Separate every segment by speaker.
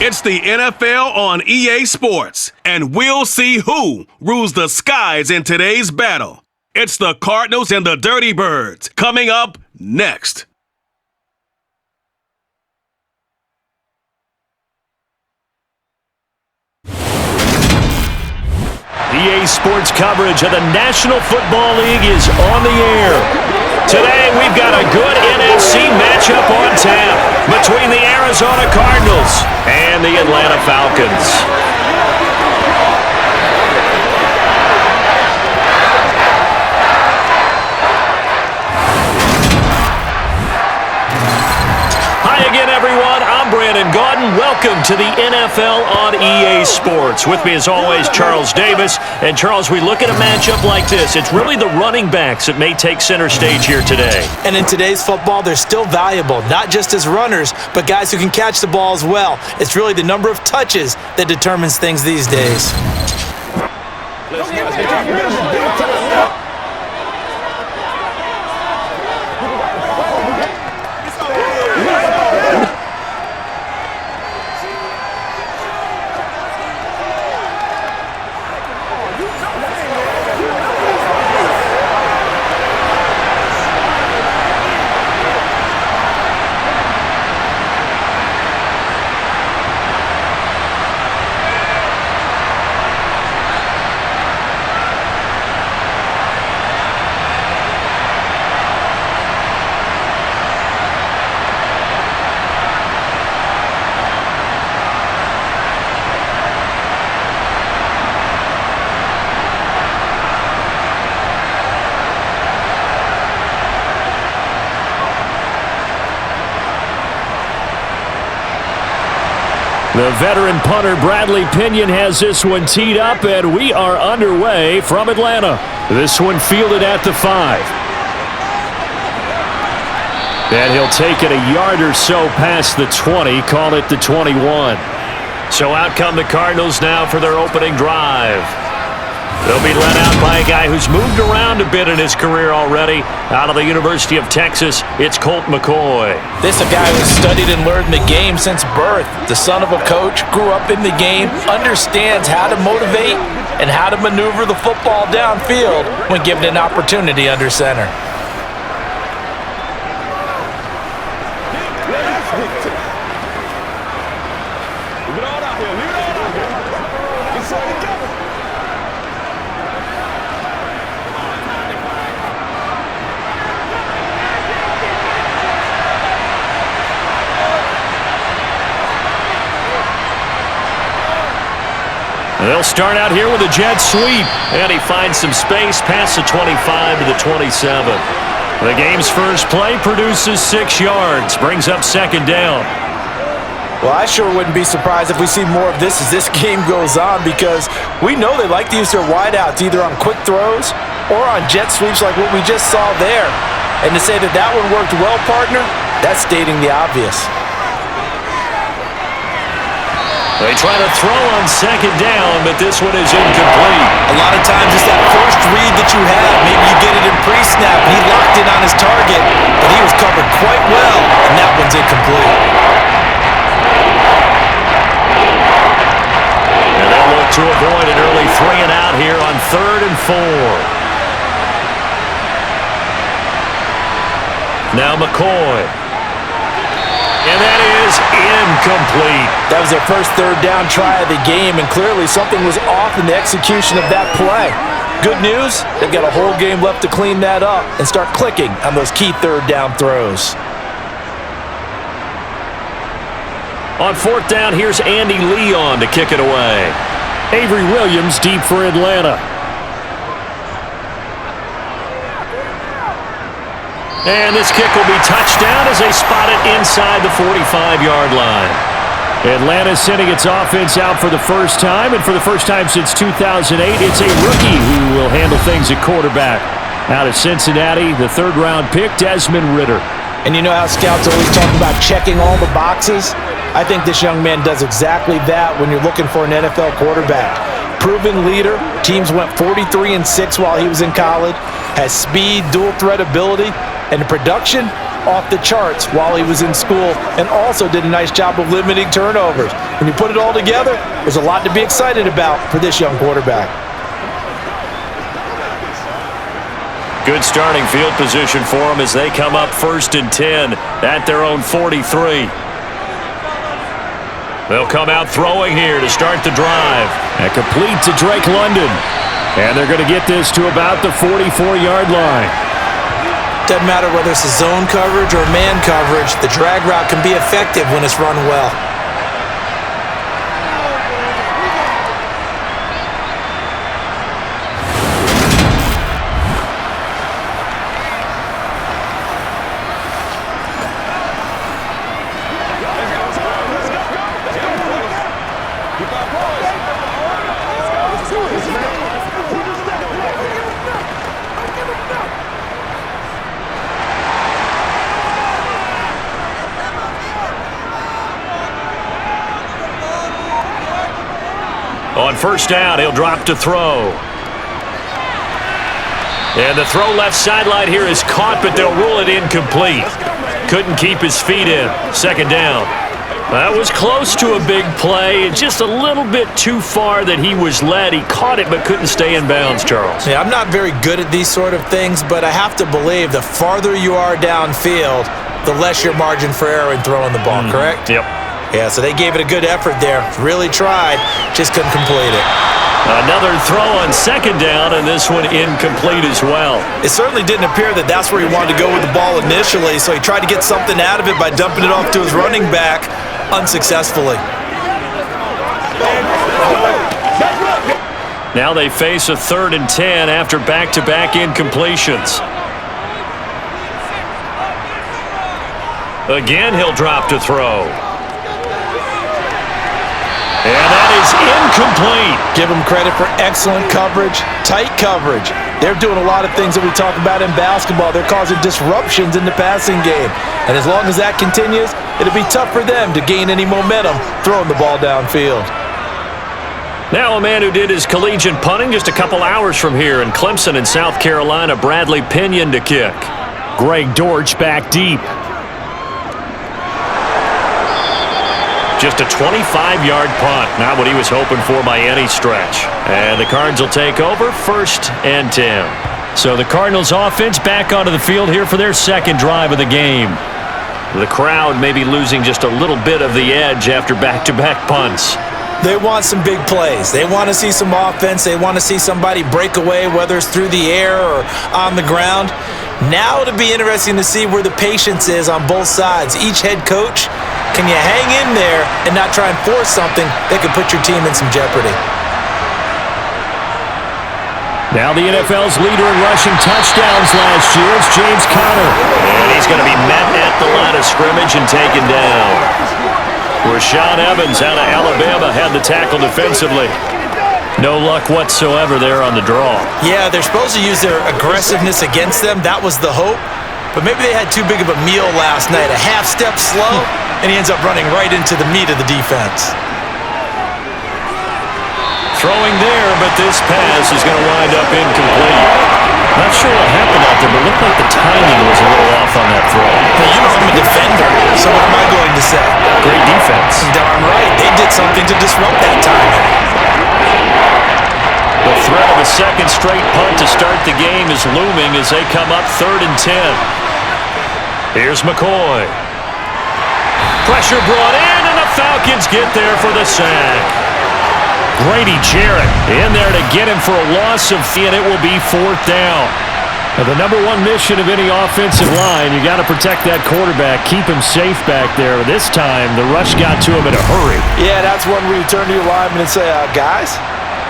Speaker 1: It's the NFL on EA Sports, and we'll see who rules the skies in today's battle. It's the Cardinals and the Dirty Birds, coming up next.
Speaker 2: EA Sports coverage of the National Football League is on the air. Today, we've got a good NFC matchup on tap between the Arizona Cardinals and the Atlanta Falcons. Welcome to the NFL on EA Sports. With me as always, Charles Davis. And Charles, we look at a matchup like this. It's really the running backs that may take center stage here today.
Speaker 3: And in today's football, they're still valuable, not just as runners, but guys who can catch the ball as well. It's really the number of touches that determines things these days.
Speaker 2: The veteran punter Bradley Pinion has this one teed up, and we are underway from Atlanta. This one fielded at the 5. And he'll take it a yard or so past the 20, call it the 21. So out come the Cardinals now for their opening drive. They'll be led out by a guy who's moved around a bit in his career already. Out of the University of Texas, it's Colt McCoy.
Speaker 3: This is a guy who's studied and learned the game since birth. The son of a coach, grew up in the game, understands how to motivate and how to maneuver the football downfield when given an opportunity under center.
Speaker 2: They'll start out here with a jet sweep, and he finds some space past the 25 to the 27. The game's first play produces 6 yards, brings up second down.
Speaker 3: Well, I sure wouldn't be surprised if we see more of this as this game goes on, because we know they like to use their wideouts either on quick throws or on jet sweeps like what we just saw there. And to say that that one worked well, partner, that's stating the obvious.
Speaker 2: They try to throw on second down, but this one is incomplete.
Speaker 3: A lot of times it's that first read that you have. Maybe you get it in pre-snap, and he locked in on his target, but he was covered quite well, and that one's incomplete.
Speaker 2: And they'll look to avoid an early 3 and out here on 3rd and 4. Now McCoy. And that is incomplete.
Speaker 3: That was their first third down try of the game, and clearly something was off in the execution of that play. Good news, they've got a whole game left to clean that up and start clicking on those key third down throws.
Speaker 2: On 4th down, here's Andy Leon to kick it away. Avery Williams deep for Atlanta. And this kick will be touchdown as they spot it inside the 45-yard line. Atlanta sending its offense out for the first time, and for the first time since 2008, it's a rookie who will handle things at quarterback. Out of Cincinnati, the 3rd-round pick, Desmond Ridder.
Speaker 3: And you know how scouts always talk about checking all the boxes? I think this young man does exactly that when you're looking for an NFL quarterback. Proven leader, teams went 43-6 while he was in college, has speed, dual threat ability, and the production, off the charts while he was in school, and also did a nice job of limiting turnovers. When you put it all together, there's a lot to be excited about for this young quarterback.
Speaker 2: Good starting field position for them as they come up 1st and 10 at their own 43. They'll come out throwing here to start the drive. And complete to Drake London. And they're going to get this to about the 44-yard line.
Speaker 3: Doesn't matter whether it's a zone coverage or man coverage, the drag route can be effective when it's run well.
Speaker 2: On 1st down, he'll drop to throw. And the throw left sideline here is caught, but they'll rule it incomplete. Couldn't keep his feet in. 2nd down. That was close to a big play. Just a little bit too far that he was led. He caught it but couldn't stay in bounds, Charles.
Speaker 3: Yeah, I'm not very good at these sort of things, but I have to believe the farther you are downfield, the less your margin for error in throwing the ball, correct?
Speaker 2: Yep.
Speaker 3: Yeah, so they gave it a good effort there. Really tried, just couldn't complete it.
Speaker 2: Another throw on 2nd down, and this one incomplete as well.
Speaker 3: It certainly didn't appear that that's where he wanted to go with the ball initially, so he tried to get something out of it by dumping it off to his running back unsuccessfully.
Speaker 2: Now they face a 3rd and 10 after back-to-back incompletions. Again, he'll drop to throw. And that is incomplete.
Speaker 3: Give them credit for excellent coverage, tight coverage. They're doing a lot of things that we talk about in basketball. They're causing disruptions in the passing game. And as long as that continues, it'll be tough for them to gain any momentum throwing the ball downfield.
Speaker 2: Now a man who did his collegiate punting just a couple hours from here in Clemson in South Carolina, Bradley Pinion to kick. Greg Dortch back deep. Just a 25-yard punt. Not what he was hoping for by any stretch. And the Cards will take over 1st and 10. So the Cardinals offense back onto the field here for their 2nd drive of the game. The crowd may be losing just a little bit of the edge after back-to-back punts.
Speaker 3: They want some big plays. They want to see some offense. They want to see somebody break away, whether it's through the air or on the ground. Now it'll be interesting to see where the patience is on both sides. Each head coach, can you hang in there and not try and force something that could put your team in some jeopardy?
Speaker 2: Now the NFL's leader in rushing touchdowns last year, it's James Conner. And he's going to be met at the line of scrimmage and taken down. Rashaan Evans out of Alabama had the tackle defensively. No luck whatsoever there on the draw.
Speaker 3: Yeah, they're supposed to use their aggressiveness against them. That was the hope. But maybe they had too big of a meal last night. A half step slow, and he ends up running right into the meat of the defense.
Speaker 2: Throwing there, but this pass is going to wind up incomplete. Not sure what happened out there, but it looked like the timing was a little off on that throw.
Speaker 3: Now, you know I'm a defender, so what am I going to say?
Speaker 2: Great defense.
Speaker 3: Darn right. They did something to disrupt that timing.
Speaker 2: The threat of a 2nd straight punt to start the game is looming as they come up 3rd and 10. Here's McCoy. Pressure brought in, and the Falcons get there for the sack. Grady Jarrett in there to get him for a loss of 3, and it will be 4th down. Now, the number one mission of any offensive line, you got to protect that quarterback, keep him safe back there. This time, the rush got to him in a hurry.
Speaker 3: Yeah, that's one where you turn to your lineman and say, guys,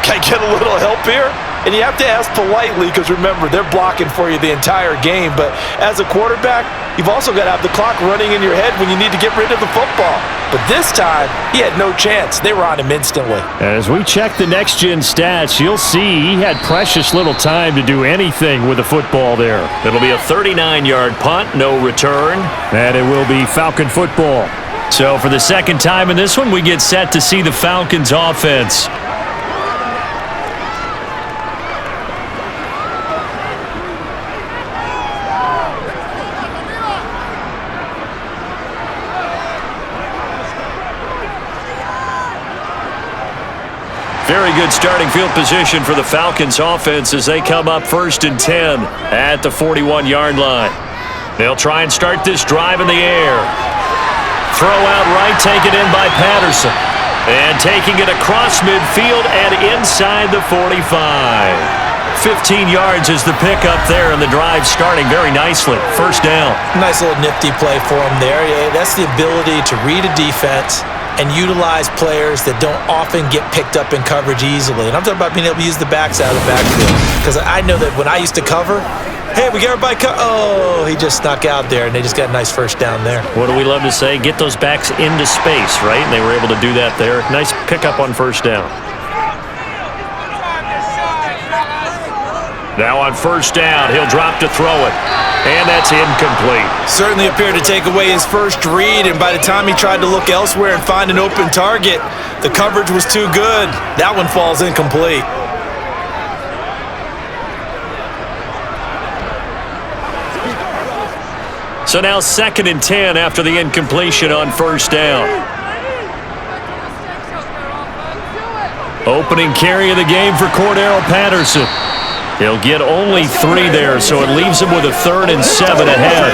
Speaker 3: can I get a little help here? And you have to ask politely because, remember, they're blocking for you the entire game. But as a quarterback, you've also got to have the clock running in your head when you need to get rid of the football. But this time, he had no chance. They were on him instantly.
Speaker 2: As we check the next-gen stats, you'll see he had precious little time to do anything with the football there. It'll be a 39-yard punt, no return, and it will be Falcon football. So for the 2nd time in this one, we get set to see the Falcons offense. Very good starting field position for the Falcons offense as they come up 1st and 10 at the 41-yard line. They'll try and start this drive in the air. Throw out right, taken in by Patterson. And taking it across midfield and inside the 45. 15 yards is the pickup there, and the drive starting very nicely. 1st down.
Speaker 3: Nice little nifty play for him there. Yeah, that's the ability to read a defense and utilize players that don't often get picked up in coverage easily. And I'm talking about being able to use the backside of the backfield. Because I know that when I used to cover, hey, we got everybody oh, he just snuck out there, and they just got a nice 1st down there.
Speaker 2: What do we love to say? Get those backs into space, right? And they were able to do that there. Nice pickup on 1st down. Now on 1st down, he'll drop to throw it. And that's incomplete.
Speaker 3: Certainly appeared to take away his first read, and by the time he tried to look elsewhere and find an open target, the coverage was too good. That one falls incomplete.
Speaker 2: So now 2nd and 10 after the incompletion on 1st down. Opening carry of the game for Cordero Patterson. He'll get only 3 there, so it leaves him with a 3rd and 7 ahead.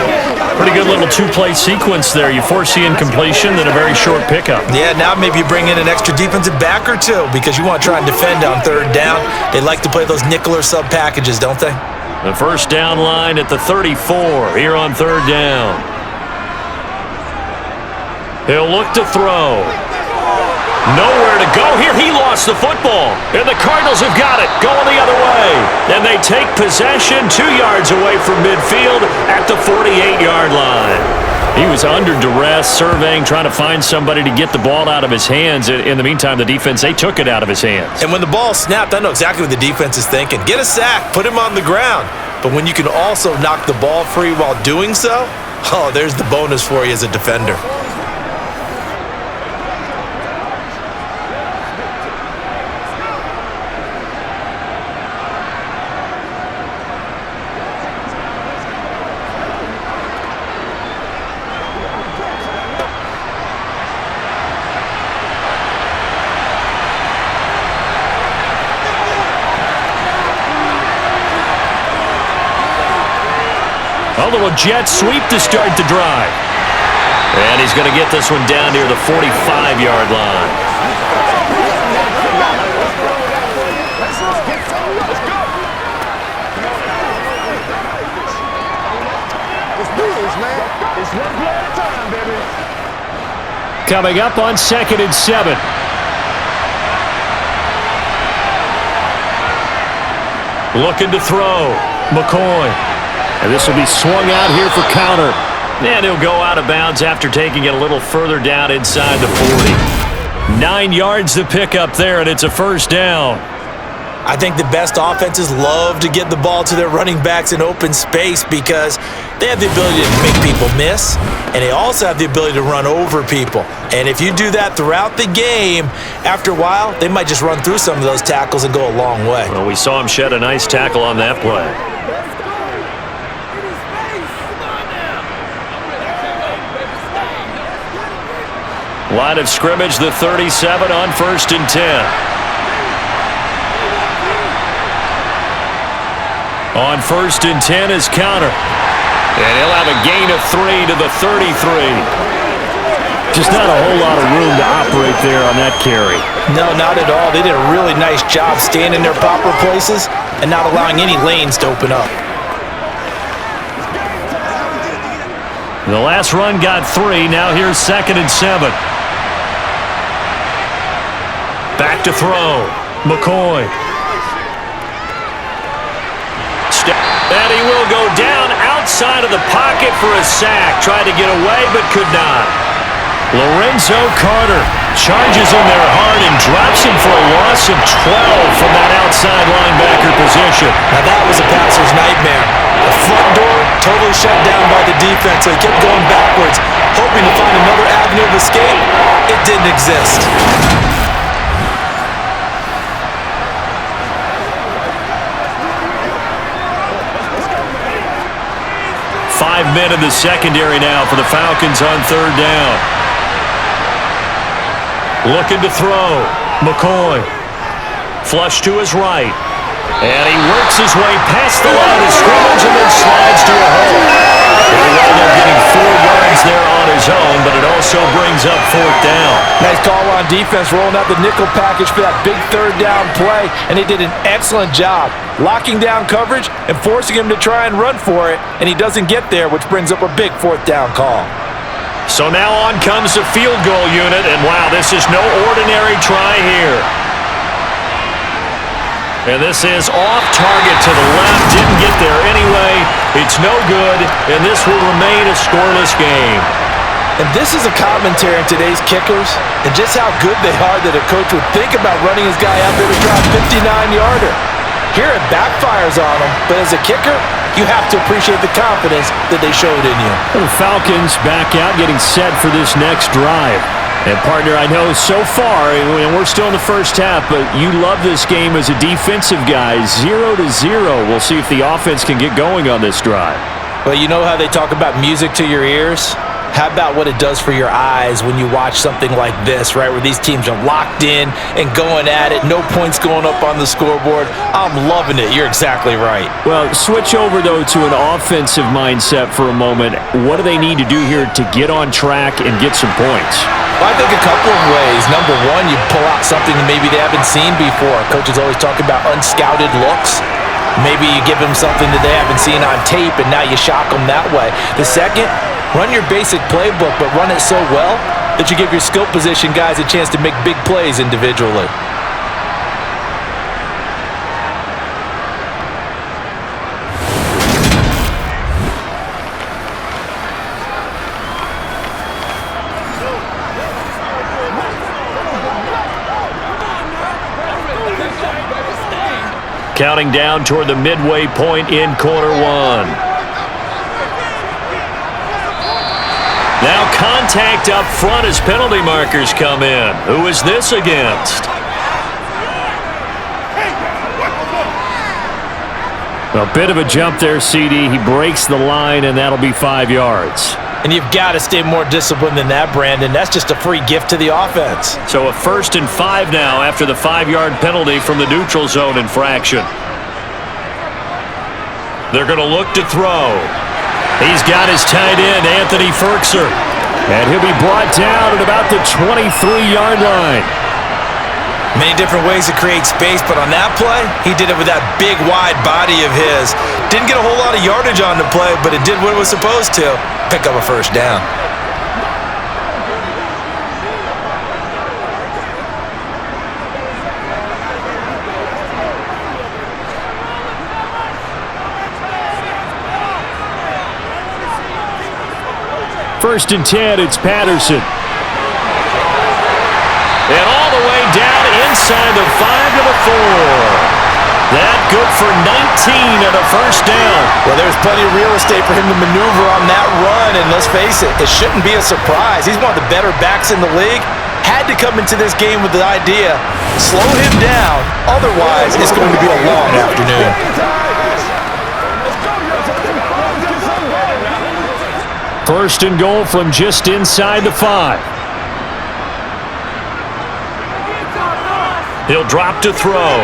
Speaker 2: Pretty good little 2-play sequence there. You force the incompletion, then a very short pickup.
Speaker 3: Yeah, now maybe you bring in an extra defensive back or two because you want to try and defend on 3rd down. They like to play those nickel or sub packages, don't they?
Speaker 2: The 1st down line at the 34 here on 3rd down. He'll look to throw. Nowhere to go here. He lost the football. And the Cardinals have got it. Going the other way. And they take possession 2 yards away from midfield at the 48-yard line. He was under duress, surveying, trying to find somebody to get the ball out of his hands. In the meantime, the defense, they took it out of his hands.
Speaker 3: And when the ball snapped, I know exactly what the defense is thinking. Get a sack. Put him on the ground. But when you can also knock the ball free while doing so, oh, there's the bonus for you as a defender.
Speaker 2: A little jet sweep to start the drive. And he's going to get this one down near the 45-yard line. Coming up on 2nd and 7. Looking to throw. McCoy. And this will be swung out here for counter. And he'll go out of bounds after taking it a little further down inside the 40. 9 yards to pick up there, and it's a 1st down.
Speaker 3: I think the best offenses love to get the ball to their running backs in open space because they have the ability to make people miss, and they also have the ability to run over people. And if you do that throughout the game, after a while, they might just run through some of those tackles and go a long way.
Speaker 2: Well, we saw him shed a nice tackle on that play. Line of scrimmage, the 37 on 1st and 10. On 1st and 10 is counter. And he'll have a gain of 3 to the 33. Just not a whole lot of room to operate there on that carry.
Speaker 3: No, not at all. They did a really nice job staying in their proper places and not allowing any lanes to open up.
Speaker 2: The last run got 3. Now here's 2nd and 7. Back to throw. McCoy. And he will go down outside of the pocket for a sack. Tried to get away, but could not. Lorenzo Carter charges in there hard and drops him for a loss of 12 from that outside linebacker position.
Speaker 3: Now that was a passer's nightmare. The front door totally shut down by the defense, so he kept going backwards, hoping to find another avenue of escape. It didn't exist.
Speaker 2: 5 men in the secondary now for the Falcons on 3rd down. Looking to throw. McCoy. Flush to his right. And he works his way past the line of scrimmage and then slides to a hole. He'll wind up getting 4 yards there on his own, but it also brings up 4th down.
Speaker 3: Nice call on defense, rolling out the nickel package for that big 3rd down play, and he did an excellent job locking down coverage and forcing him to try and run for it, and he doesn't get there, which brings up a big 4th down call.
Speaker 2: So now on comes the field goal unit, and wow, this is no ordinary try here. And this is off target to the left. Didn't get there anyway. It's no good, and this will remain a scoreless game.
Speaker 3: And this is a commentary on today's kickers and just how good they are that a coach would think about running his guy out there to try a 59-yarder. Here it backfires on him, but as a kicker, you have to appreciate the confidence that they showed in you.
Speaker 2: The Falcons back out, getting set for this next drive. And, partner, I know so far, and we're still in the first half, but you love this game as a defensive guy. 0-0. We'll see if the offense can get going on this drive.
Speaker 3: Well, you know how they talk about music to your ears? How about what it does for your eyes when you watch something like this, right, where these teams are locked in and going at it, no points going up on the scoreboard? I'm loving it. You're exactly right.
Speaker 2: Well, switch over, though, to an offensive mindset for a moment. What do they need to do here to get on track and get some points?
Speaker 3: Well, I think a couple of ways. Number one, you pull out something that maybe they haven't seen before. Coaches always talk about unscouted looks. Maybe you give them something that they haven't seen on tape, and now you shock them that way. The second, run your basic playbook, but run it so well that you give your skill position guys a chance to make big plays individually.
Speaker 2: Counting down toward the midway point in quarter 1. Now contact up front as penalty markers come in. Who is this against? A bit of a jump there, CD. He breaks the line, and that'll be 5 yards.
Speaker 3: And you've got to stay more disciplined than that, Brandon. That's just a free gift to the offense.
Speaker 2: So a 1st and 5 now after the 5-yard penalty from the neutral zone infraction. They're going to look to throw. He's got his tight end, Anthony Ferkser. And he'll be brought down at about the 23-yard line.
Speaker 3: Many different ways to create space, but on that play, he did it with that big, wide body of his. Didn't get a whole lot of yardage on the play, but it did what it was supposed to. Pick up a 1st down.
Speaker 2: First and 10, it's Patterson. And all the way down inside the 5 to the 4. That good for 19 and a 1st down.
Speaker 3: Well, there's plenty of real estate for him to maneuver on that run, and let's face it, it shouldn't be a surprise. He's one of the better backs in the league. Had to come into this game with the idea, slow him down, otherwise it's going to be a long afternoon.
Speaker 2: First and goal from just inside the 5. He'll drop to throw.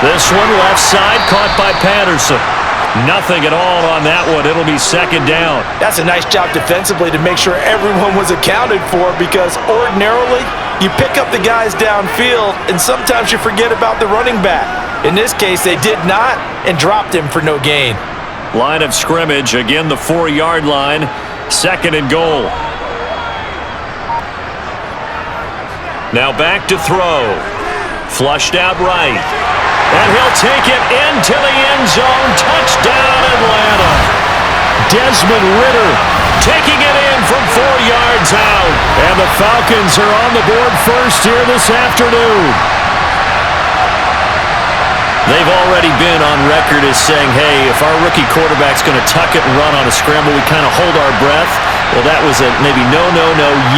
Speaker 2: This one left side caught by Patterson. Nothing at all on that one. It'll be 2nd down.
Speaker 3: That's a nice job defensively to make sure everyone was accounted for, because ordinarily you pick up the guys downfield and sometimes you forget about the running back. In this case, they did not and dropped him for no gain.
Speaker 2: Line of scrimmage, again the 4-yard line. 2nd and goal. Now back to throw. Flushed out right. And he'll take it into the end zone. Touchdown, Atlanta. Desmond Ridder taking it in from 4 yards out. And the Falcons are on the board first here this afternoon. They've already been on record as saying, hey, if our rookie quarterback's going to tuck it and run on a scramble, we kind of hold our breath. Well, that was a maybe no,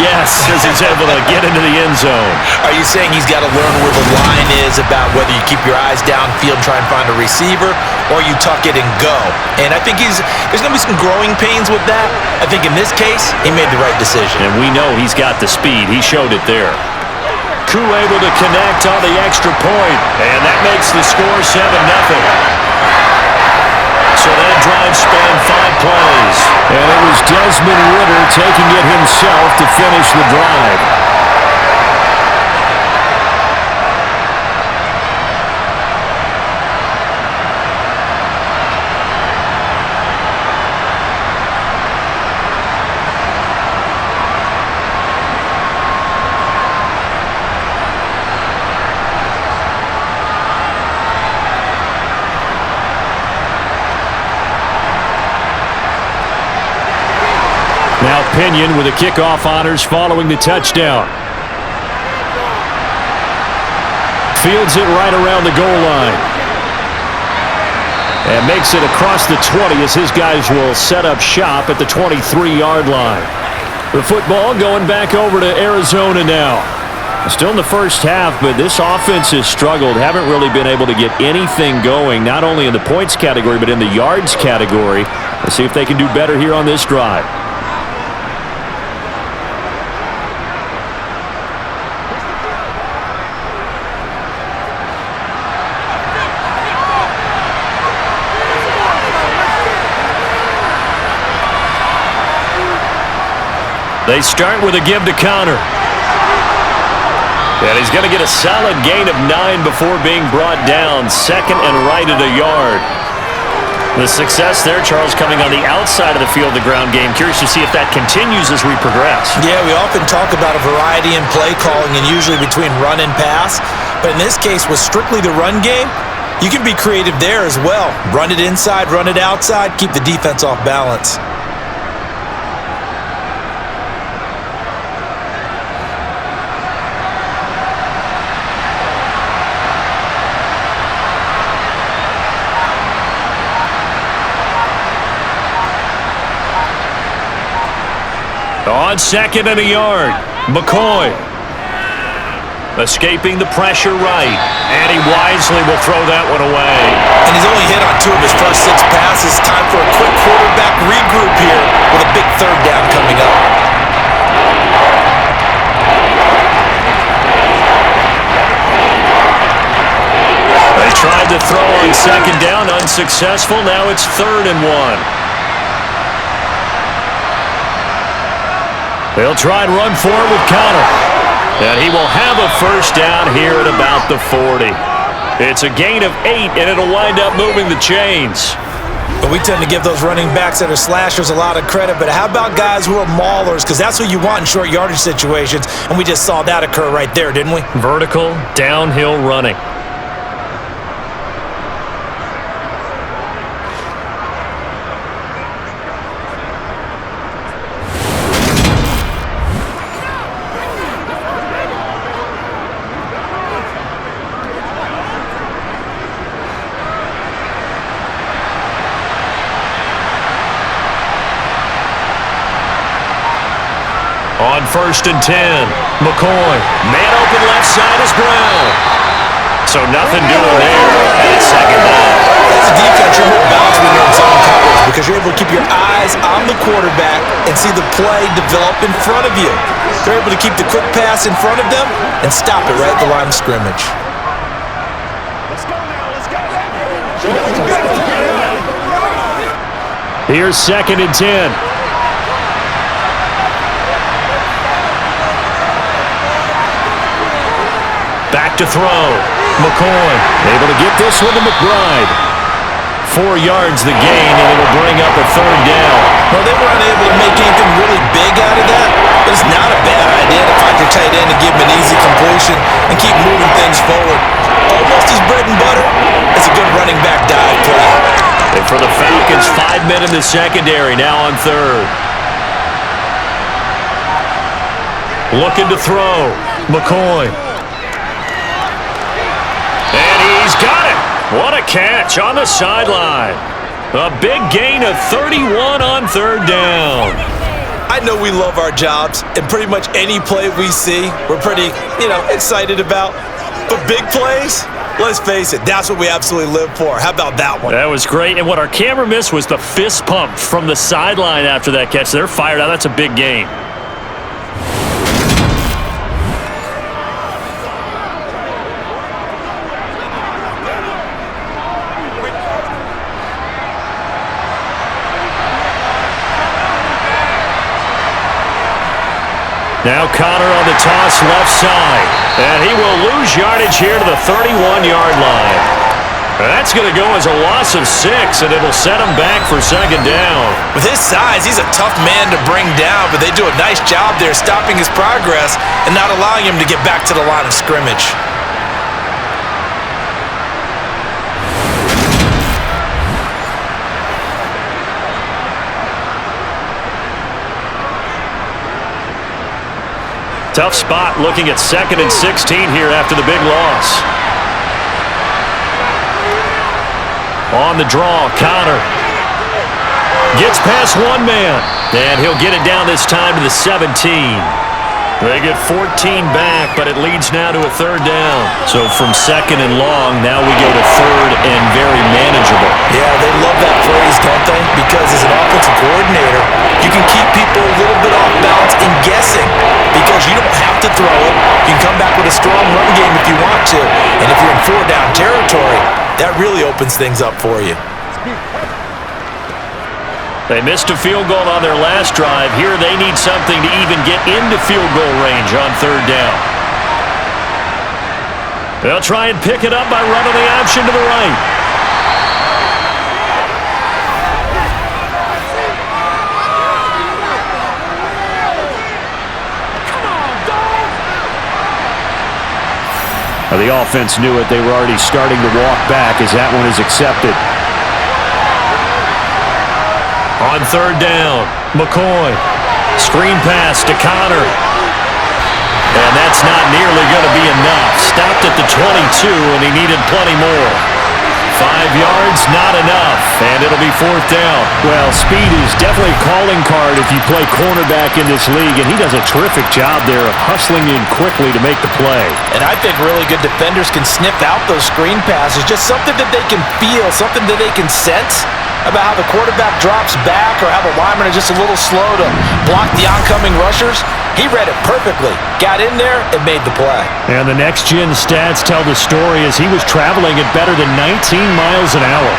Speaker 2: yes, as he's able to get into the end zone.
Speaker 3: Are you saying he's got to learn where the line is about whether you keep your eyes downfield, try and find a receiver, or you tuck it and go? And I think there's going to be some growing pains with that. I think in this case, he made the right decision.
Speaker 2: And we know he's got the speed. He showed it there. Koo able to connect on the extra point, and that makes the score 7-0. So that drive spanned 5 plays. And it was Desmond Ridder taking it himself to finish the drive. Now Pinion with the kickoff honors following the touchdown. Fields it right around the goal line. And makes it across the 20 as his guys will set up shop at the 23-yard line. The football going back over to Arizona now. Still in the first half, but this offense has struggled. Haven't really been able to get anything going, not only in the points category, but in the yards category. Let's see if they can do better here on this drive. They start with a give to Connor. And he's going to get a solid gain of 9 before being brought down. Second and right at a yard. The success there, Charles, coming on the outside of the field, the ground game. Curious to see if that continues as we progress. Yeah, we often talk about a variety in play calling and usually between run and pass. But in this case, with strictly the run game, you can be creative there as well. Run it inside, run it outside, keep the defense off balance. On second and a yard, McCoy. Escaping the pressure right. And he wisely will throw that one away. And he's only hit on 2 of his first 6 passes. Time for a quick quarterback regroup here with a big third down coming up. They tried to throw on second down, unsuccessful. Now it's 3rd and 1. They'll try and run for it with Connor. And he will have a first down here at about the 40. It's a gain of 8, and it'll wind up moving the chains. But we tend to give those running backs that are slashers a lot of credit, but how about guys who are maulers? Because that's what you want in short yardage situations, and we just saw that occur right there, didn't we? Vertical, downhill running. On 1st and 10, McCoy. Man open left side is Brown. So nothing doing there. And it's 2nd down. As a defense, you're more balanced when you're in zone coverage because you're able to keep your eyes on the quarterback and see the play develop in front of you. They're able to keep the quick pass in front of them and stop it right at the line of scrimmage. Here's 2nd and 10. Back to throw. McCoy able to get this one to McBride. 4 yards the gain, and it'll bring up a 3rd down. Well, they were unable to make anything really big out of that, but it's not a bad idea to find your tight end and give him an easy completion and keep moving things forward. Almost his bread and butter. It's a good running back dive play. And for the Falcons, 5 men in the secondary, now on 3rd. Looking to throw. McCoy. And he's got it. What a catch on the sideline. A big gain of 31 on 3rd down. I know we love our jobs, and pretty much any play we see, we're pretty, excited about. But big plays, let's face it, that's what we absolutely live for. How about that one? That was great, and what our camera missed was the fist pump from the sideline after that catch. They're fired out. That's a big gain. Now Connor on the toss left side. And he will lose yardage here to the 31-yard line. That's going to go as a loss of 6, and it'll set him back for second down.
Speaker 3: With his size, he's a tough man to bring down, but they do a nice job there stopping his progress and not allowing him to get back to the line of scrimmage.
Speaker 2: Tough spot looking at 2nd and 16 here after the big loss. On the draw, Connor gets past one man, and he'll get it down this time to the 17. They get 14 back, but it leads now to a 3rd down. So from 2nd and long, now we go to 3rd and very manageable.
Speaker 3: Yeah, they love that phrase, don't they? Because as an offensive coordinator, you can keep people a little bit off balance and guessing because you don't have to throw it. You can come back with a strong run game if you want to. And if you're in 4-down territory, that really opens things up for you.
Speaker 2: They missed a field goal on their last drive. Here they need something to even get into field goal range on 3rd down. They'll try and pick it up by running the option to the right. The offense knew it. They were already starting to walk back as that one is accepted. On 3rd down, McCoy. Screen pass to Connor. And that's not nearly going to be enough. Stopped at the 22, and he needed plenty more. 5 yards, not enough, and it'll be 4th down. Well, speed is definitely a calling card if you play cornerback in this league, and he does a terrific job there of hustling in quickly to make the play.
Speaker 3: And I think really good defenders can sniff out those screen passes, just something that they can feel, something that they can sense about how the quarterback drops back or how the linemen are just a little slow to block the oncoming rushers. He read it perfectly, got in there, and made the play.
Speaker 2: And the next-gen stats tell the story as he was traveling at better than 19 miles an hour.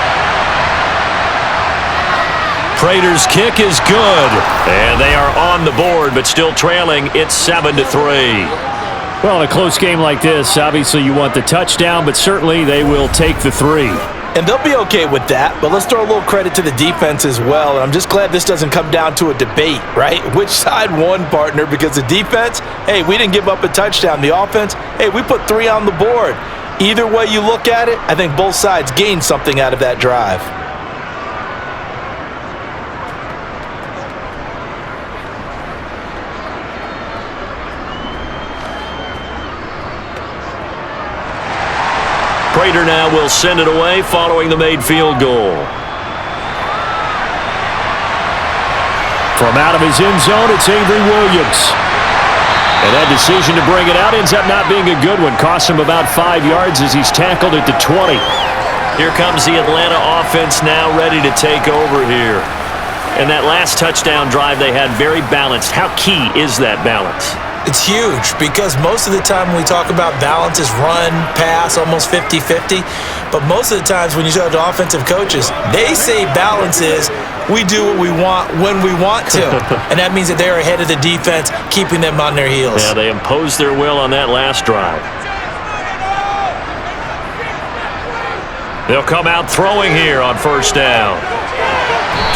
Speaker 2: Prater's kick is good, and they are on the board, but still trailing. It's 7-3. Well, in a close game like this, obviously you want the touchdown, but certainly they will take the 3.
Speaker 3: And they'll be okay with that, but let's throw a little credit to the defense as well. And I'm just glad this doesn't come down to a debate, right? Which side won, partner? Because the defense, hey, we didn't give up a touchdown. The offense, hey, we put 3 on the board. Either way you look at it, I think both sides gained something out of that drive.
Speaker 2: Prater now will send it away following the made field goal. From out of his end zone, it's Avery Williams. And that decision to bring it out ends up not being a good one. Costs him about 5 yards as he's tackled at the 20. Here comes the Atlanta offense now ready to take over here. And that last touchdown drive they had very balanced. How key is that balance?
Speaker 3: It's huge because most of the time when we talk about balance is run, pass, almost 50-50. But most of the times when you talk to offensive coaches, they say balance is we do what we want when we want to. And that means that they're ahead of the defense, keeping them on their heels.
Speaker 2: Yeah, they imposed their will on that last drive. They'll come out throwing here on 1st down.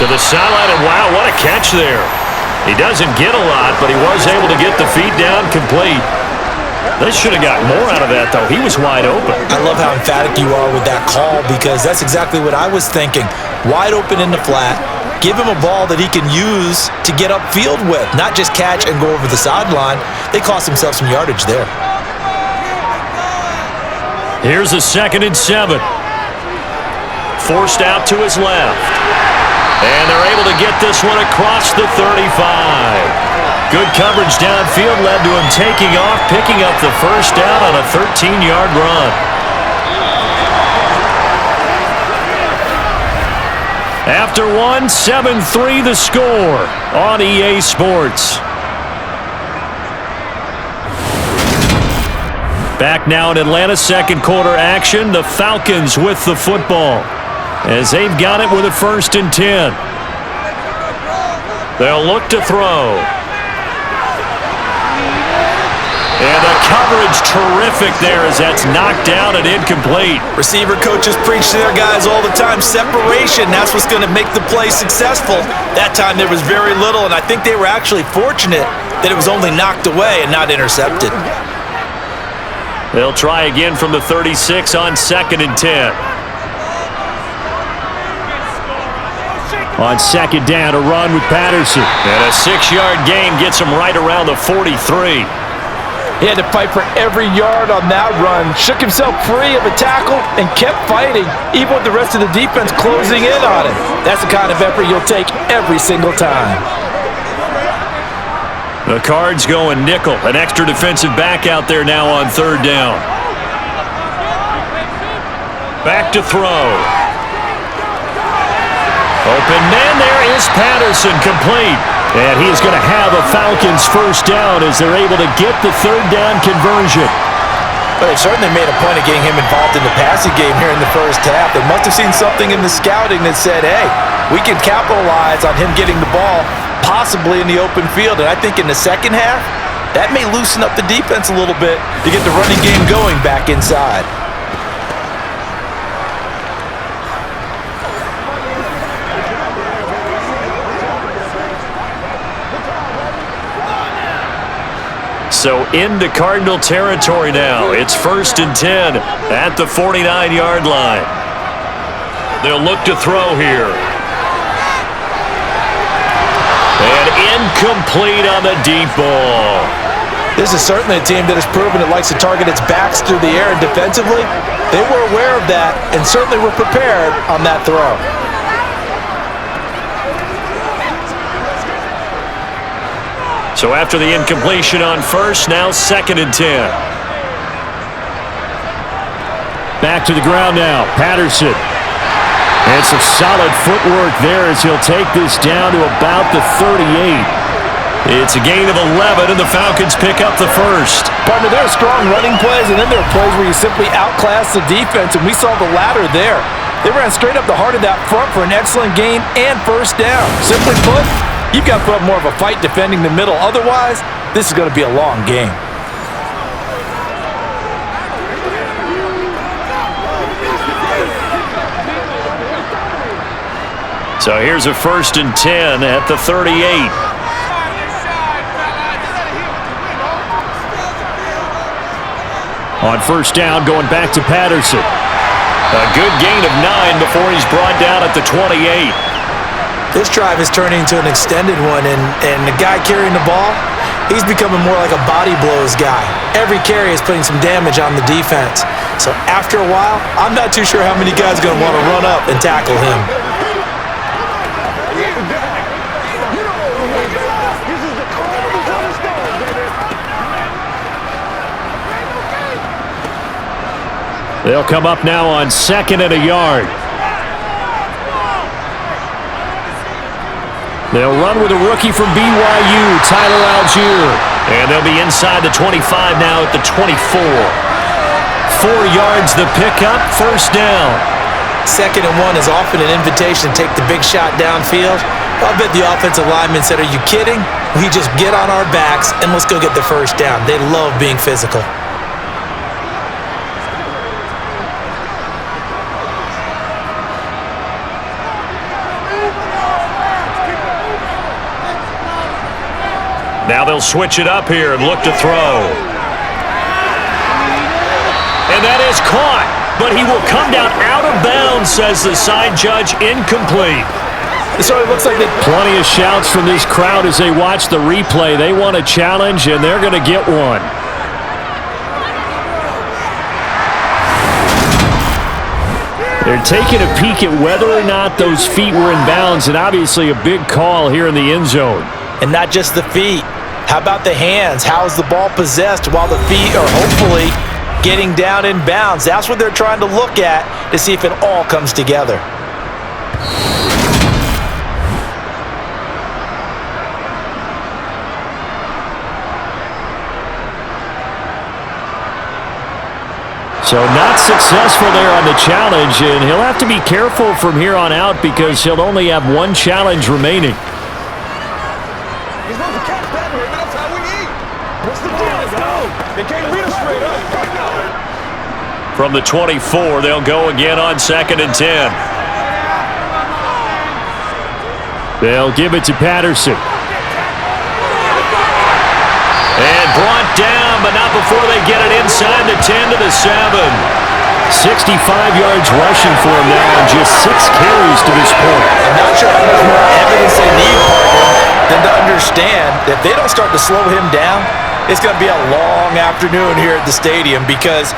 Speaker 2: To the sideline, and wow, what a catch there. He doesn't get a lot, but he was able to get the feet down complete. They should have got more out of that, though. He was wide open.
Speaker 3: I love how emphatic you are with that call because that's exactly what I was thinking. Wide open in the flat. Give him a ball that he can use to get upfield with, not just catch and go over the sideline. They cost themselves some yardage there.
Speaker 2: Here's a 2nd and 7. Forced out to his left. And they're able to get this one across the 35. Good coverage downfield led to him taking off, picking up the 1st down on a 13-yard run. After 7-3 the score on EA Sports. Back now in Atlanta, 2nd quarter action. The Falcons with the football, as they've got it with a 1st and 10. They'll look to throw. And the coverage terrific there as that's knocked down and incomplete.
Speaker 3: Receiver coaches preach to their guys all the time. Separation, that's what's going to make the play successful. That time there was very little, and I think they were actually fortunate that it was only knocked away and not intercepted.
Speaker 2: They'll try again from the 36 on 2nd and 10. On 2nd down, a run with Patterson. And a 6-yard gain gets him right around the 43.
Speaker 3: He had to fight for every yard on that run, shook himself free of a tackle, and kept fighting, even with the rest of the defense closing in on him. That's the kind of effort you'll take every single time.
Speaker 2: The Cards going nickel, an extra defensive back out there now on 3rd down. Back to throw. Open man, there is Patterson, complete. And he is going to have a Falcons first down as they're able to get the 3rd down conversion.
Speaker 3: But they certainly made a point of getting him involved in the passing game here in the first half. They must have seen something in the scouting that said, hey, we can capitalize on him getting the ball, possibly in the open field. And I think in the second half, that may loosen up the defense a little bit to get the running game going back inside.
Speaker 2: So into Cardinal territory now. It's 1st and 10 at the 49-yard line. They'll look to throw here. And incomplete on the deep ball.
Speaker 3: This is certainly a team that has proven it likes to target its backs through the air, and defensively, they were aware of that and certainly were prepared on that throw.
Speaker 2: So after the incompletion on 1st, now 2nd and 10. Back to the ground now, Patterson. And some solid footwork there as he'll take this down to about the 38. It's a gain of 11, and the Falcons pick up the first.
Speaker 3: Partner, there are strong running plays, and then there are plays where you simply outclass the defense, and we saw the latter there. They ran straight up the heart of that front for an excellent gain and first down. Simply put, you've got to put up more of a fight defending the middle. Otherwise, this is going to be a long game.
Speaker 2: So here's a 1st and 10 at the 38. On 1st down, going back to Patterson. A good gain of 9 before he's brought down at the 28.
Speaker 3: This drive is turning into an extended one, and the guy carrying the ball, he's becoming more like a body blows guy. Every carry is putting some damage on the defense. So after a while, I'm not too sure how many guys are going to want to run up and tackle him.
Speaker 2: They'll come up now on 2nd and a yard. They'll run with a rookie from BYU, Tyler Algier. And they'll be inside the 25 now at the 24. 4 yards the pickup, first down.
Speaker 3: 2nd and 1 is often an invitation to take the big shot downfield. I'll bet the offensive lineman said, are you kidding? We just get on our backs and let's go get the first down. They love being physical.
Speaker 2: Now they'll switch it up here and look to throw. And that is caught, but he will come down out of bounds, says the side judge, incomplete.
Speaker 3: So it looks like
Speaker 2: plenty of shouts from this crowd as they watch the replay. They want a challenge, and they're going to get one. They're taking a peek at whether or not those feet were in bounds, and obviously a big call here in the end zone.
Speaker 3: And not just the feet. How about the hands? How is the ball possessed while the feet are hopefully getting down in bounds? That's what they're trying to look at to see if it all comes together.
Speaker 2: So not successful there on the challenge, and he'll have to be careful from here on out because he'll only have one challenge remaining.
Speaker 4: He's supposed to catch that, baby. That's how we eat. What's the deal? Let's go.
Speaker 2: From the 24, they'll go again on 2nd and 10. They'll give it to Patterson. And brought down, but not before they get it inside the 10 to the 7. 65 yards rushing for him now on just 6 carries to this point.
Speaker 3: I'm not sure how much more evidence they need, partner, than to understand that if they don't start to slow him down, it's going to be a long afternoon here at the stadium because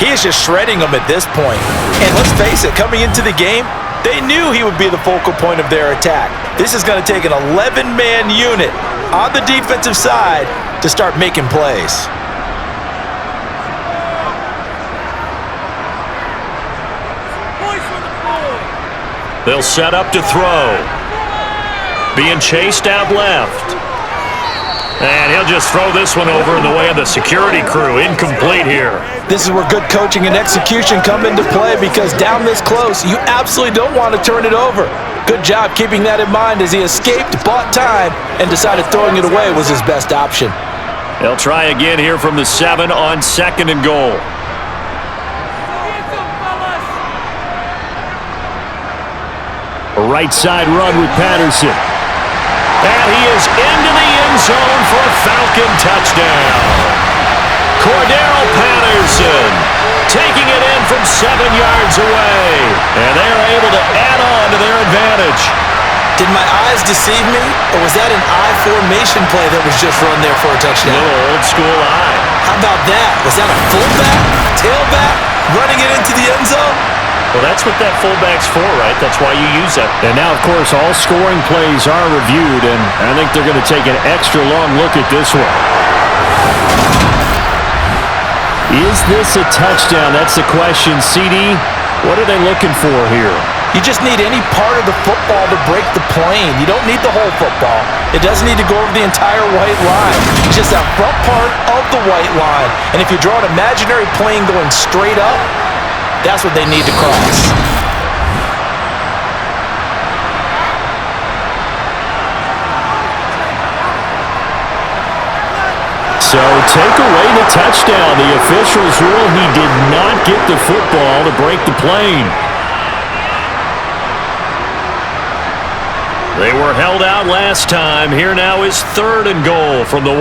Speaker 3: he is just shredding them at this point. And let's face it, coming into the game, they knew he would be the focal point of their attack. This is going to take an 11-man unit on the defensive side to start making plays.
Speaker 2: They'll set up to throw. Being chased out left. And he'll just throw this one over in the way of the security crew. Incomplete here.
Speaker 3: This is where good coaching and execution come into play because down this close, you absolutely don't want to turn it over. Good job keeping that in mind as he escaped, bought time, and decided throwing it away was his best option.
Speaker 2: They'll try again here from the 7 on 2nd and goal. A right side run with Patterson. And he is into the end zone for a Falcon touchdown. Cordero Patterson taking it in from 7 yards away. And they're able to add on to their advantage.
Speaker 3: Did my eyes deceive me, or was that an I formation play that was just run there for a touchdown?
Speaker 2: A little old school eye.
Speaker 3: How about that? Was that a fullback, tailback, running it into the end zone?
Speaker 2: Well, that's what that fullback's for, right? That's why you use that. And now, of course, all scoring plays are reviewed, and I think they're going to take an extra long look at this one. Is this a touchdown? That's the question. CD, what are they looking for here?
Speaker 3: You just need any part of the football to break the plane. You don't need the whole football. It doesn't need to go over the entire white line. It's just that front part of the white line. And if you draw an imaginary plane going straight up, that's what they need to cross.
Speaker 2: So take away the touchdown. The officials rule he did not get the football to break the plane. They were held out last time. Here now is 3rd and goal from the 1.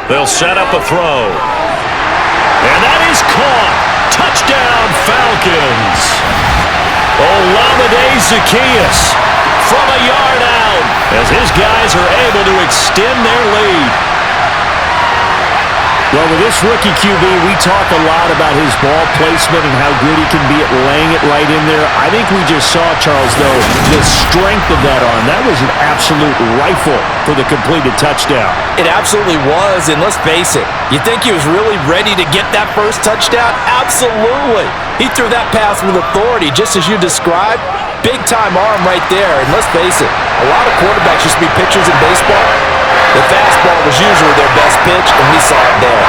Speaker 2: They'll set up a throw. And that is caught. Touchdown, Falcons. All-Madden Zacchaeus from a yard out as his guys are able to extend their lead. Well, with this rookie QB, we talk a lot about his ball placement and how good he can be at laying it right in there. I think we just saw, Charles, though, the strength of that arm. That was an absolute rifle for the completed touchdown.
Speaker 3: It absolutely was, and let's face it, you think he was really ready to get that first touchdown? Absolutely. He threw that pass with authority, just as you described. Big-time arm right there, and let's face it, a lot of quarterbacks used to be pitchers in baseball. The fastball was usually their best pitch, and we saw it there.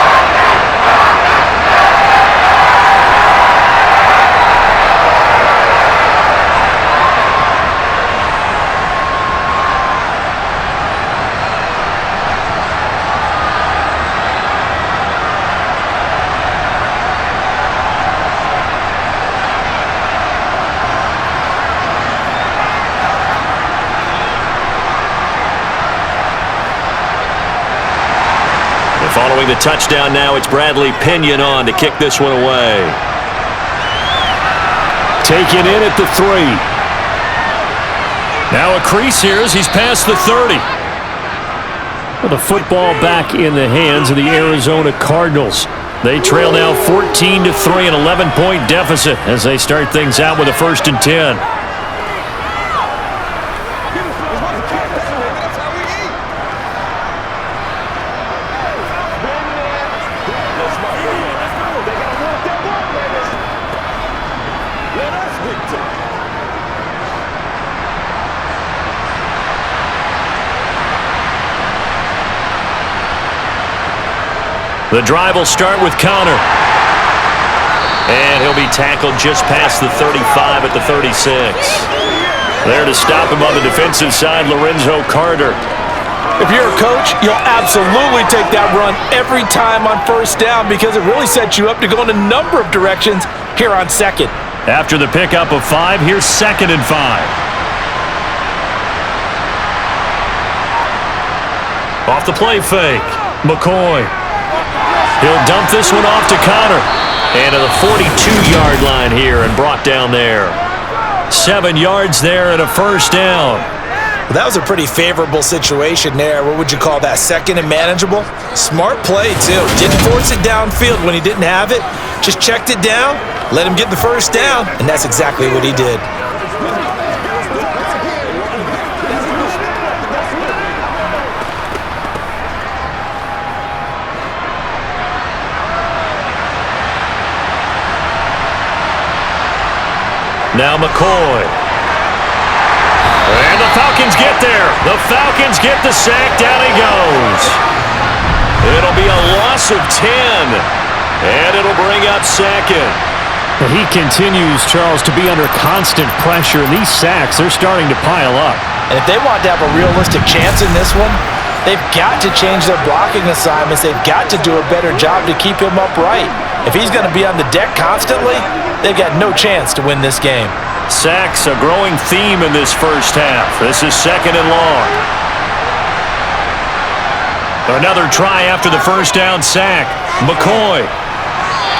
Speaker 2: Following the touchdown now, it's Bradley Pinion on to kick this one away. Taken in at the 3. Now a crease here as he's past the 30. Well, the football back in the hands of the Arizona Cardinals. They trail now 14-3, an 11-point deficit as they start things out with a 1st and 10. The drive will start with Connor. And he'll be tackled just past the 35 at the 36. There to stop him on the defensive side, Lorenzo Carter.
Speaker 3: If you're a coach, you'll absolutely take that run every time on first down because it really sets you up to go in a number of directions here on second.
Speaker 2: After the pickup of 5, here's 2nd and 5. Off the play fake, McCoy. He'll dump this one off to Connor. And to the 42-yard line here and brought down there. 7 yards there and a first down.
Speaker 3: Well, that was a pretty favorable situation there. What would you call that? Second and manageable? Smart play, too. Didn't force it downfield when he didn't have it. Just checked it down, let him get the first down, and that's exactly what he did.
Speaker 2: Now McCoy. And the Falcons get there. The Falcons get the sack. Down he goes. It'll be a loss of 10. And it'll bring up 2nd.
Speaker 4: He continues, Charles, to be under constant pressure. And these sacks, they're starting to pile up.
Speaker 3: And if they want to have a realistic chance in this one, they've got to change their blocking assignments. They've got to do a better job to keep him upright. If he's going to be on the deck constantly, they've got no chance to win this game.
Speaker 2: Sacks, a growing theme in this first half. This is 2nd and long. Another try after the first down sack. McCoy.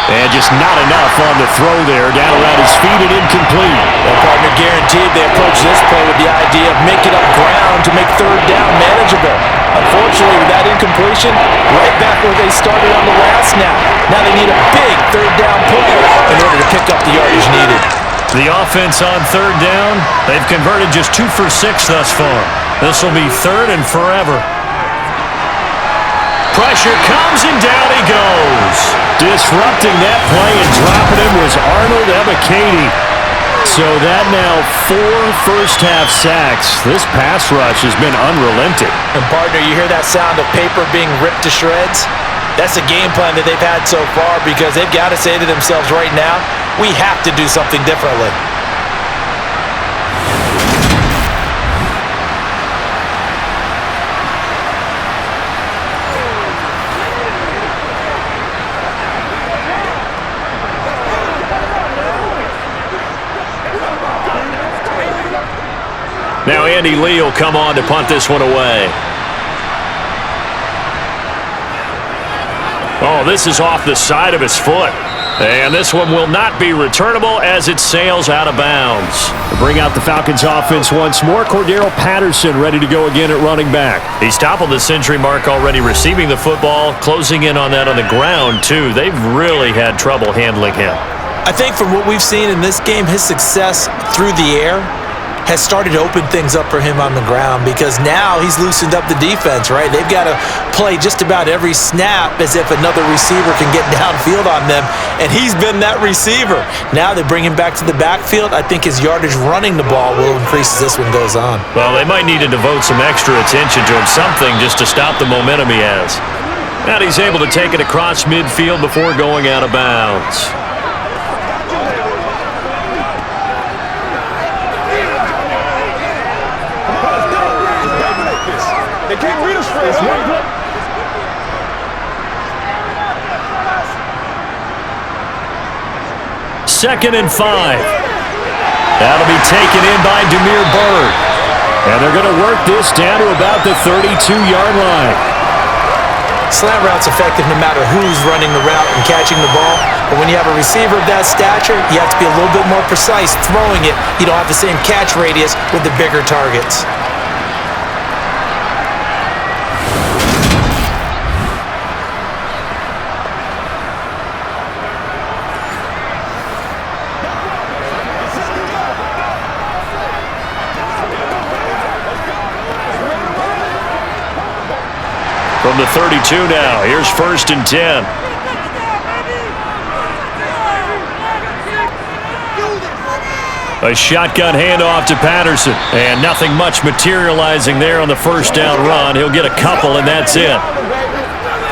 Speaker 2: And just not enough on the throw there. Down around his feet and incomplete.
Speaker 3: Well, partner, guaranteed they approach this play with the idea of making up ground to make third down manageable. Unfortunately, with that incompletion, right back where they started on the last snap. Now they need a big third down play in order to pick up the yardage needed.
Speaker 2: The offense on third down, they've converted just 2 for 6 thus far. This will be 3rd and forever. Pressure comes and down he goes. Disrupting that play and dropping him was Arnold Ebiketie. So that now 4 first-half sacks. This pass rush has been unrelenting.
Speaker 3: And partner, you hear that sound of paper being ripped to shreds? That's the game plan that they've had so far because they've got to say to themselves right now, we have to do something differently.
Speaker 2: Now Andy Lee will come on to punt this one away. Oh, this is off the side of his foot. And this one will not be returnable as it sails out of bounds.
Speaker 4: To bring out the Falcons offense once more, Cordero Patterson ready to go again at running back.
Speaker 2: He's toppled the century mark already receiving the football, closing in on that on the ground too. They've really had trouble handling him.
Speaker 3: I think from what we've seen in this game, his success through the air has started to open things up for him on the ground because now he's loosened up the defense, right? They've got to play just about every snap as if another receiver can get downfield on them, and he's been that receiver. Now they bring him back to the backfield. I think his yardage running the ball will increase as this one goes on.
Speaker 2: Well, they might need to devote some extra attention to him, something just to stop the momentum he has. And he's able to take it across midfield before going out of bounds.
Speaker 5: They can't read us for us, man.
Speaker 2: Second and 5. That'll be taken in by Demir Bird. And they're going to work this down to about the 32-yard line.
Speaker 3: Slant route's effective no matter who's running the route and catching the ball. But when you have a receiver of that stature, you have to be a little bit more precise throwing it. You don't have the same catch radius with the bigger targets.
Speaker 2: From the 32 now, here's 1st and 10. A shotgun handoff to Patterson, and nothing much materializing there on the first down run. He'll get a couple, and that's it.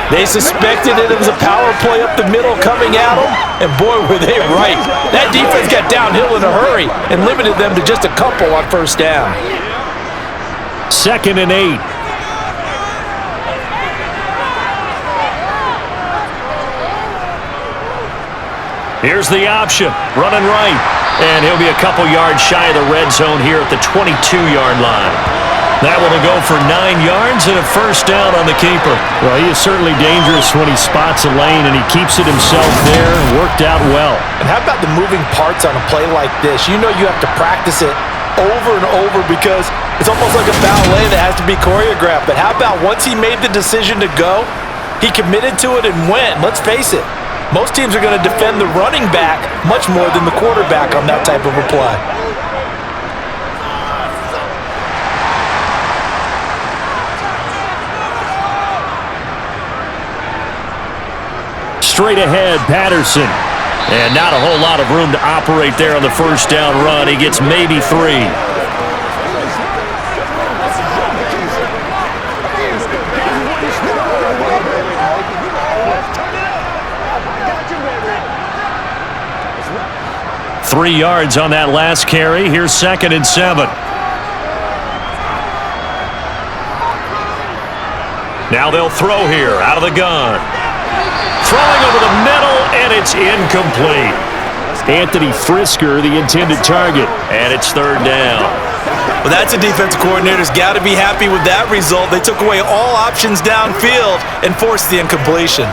Speaker 3: They suspected it was a power play up the middle coming at them, and boy, were they right. That defense got downhill in a hurry and limited them to just a couple on first down.
Speaker 2: 2nd and 8. Here's the option, running right. And he'll be a couple yards shy of the red zone here at the 22-yard line. That one will go for 9 yards and a first down on the keeper.
Speaker 4: Well, he is certainly dangerous when he spots a lane, and he keeps it himself there. Worked out well.
Speaker 3: And how about the moving parts on a play like this? You know you have to practice it over and over because it's almost like a ballet that has to be choreographed. But how about once he made the decision to go, he committed to it and went. Let's face it, most teams are going to defend the running back much more than the quarterback on that type of a play.
Speaker 2: Straight ahead, Patterson. And not a whole lot of room to operate there on the first down run. He gets maybe 3. Three yards on that last carry. Here's 2nd and 7. Now they'll throw here out of the gun. Throwing over the middle, and it's incomplete.
Speaker 4: Anthony Frisker, the intended target.
Speaker 2: And it's 3rd down.
Speaker 3: Well, that's a defensive coordinator's got to be happy with that result. They took away all options downfield and forced the incompletion.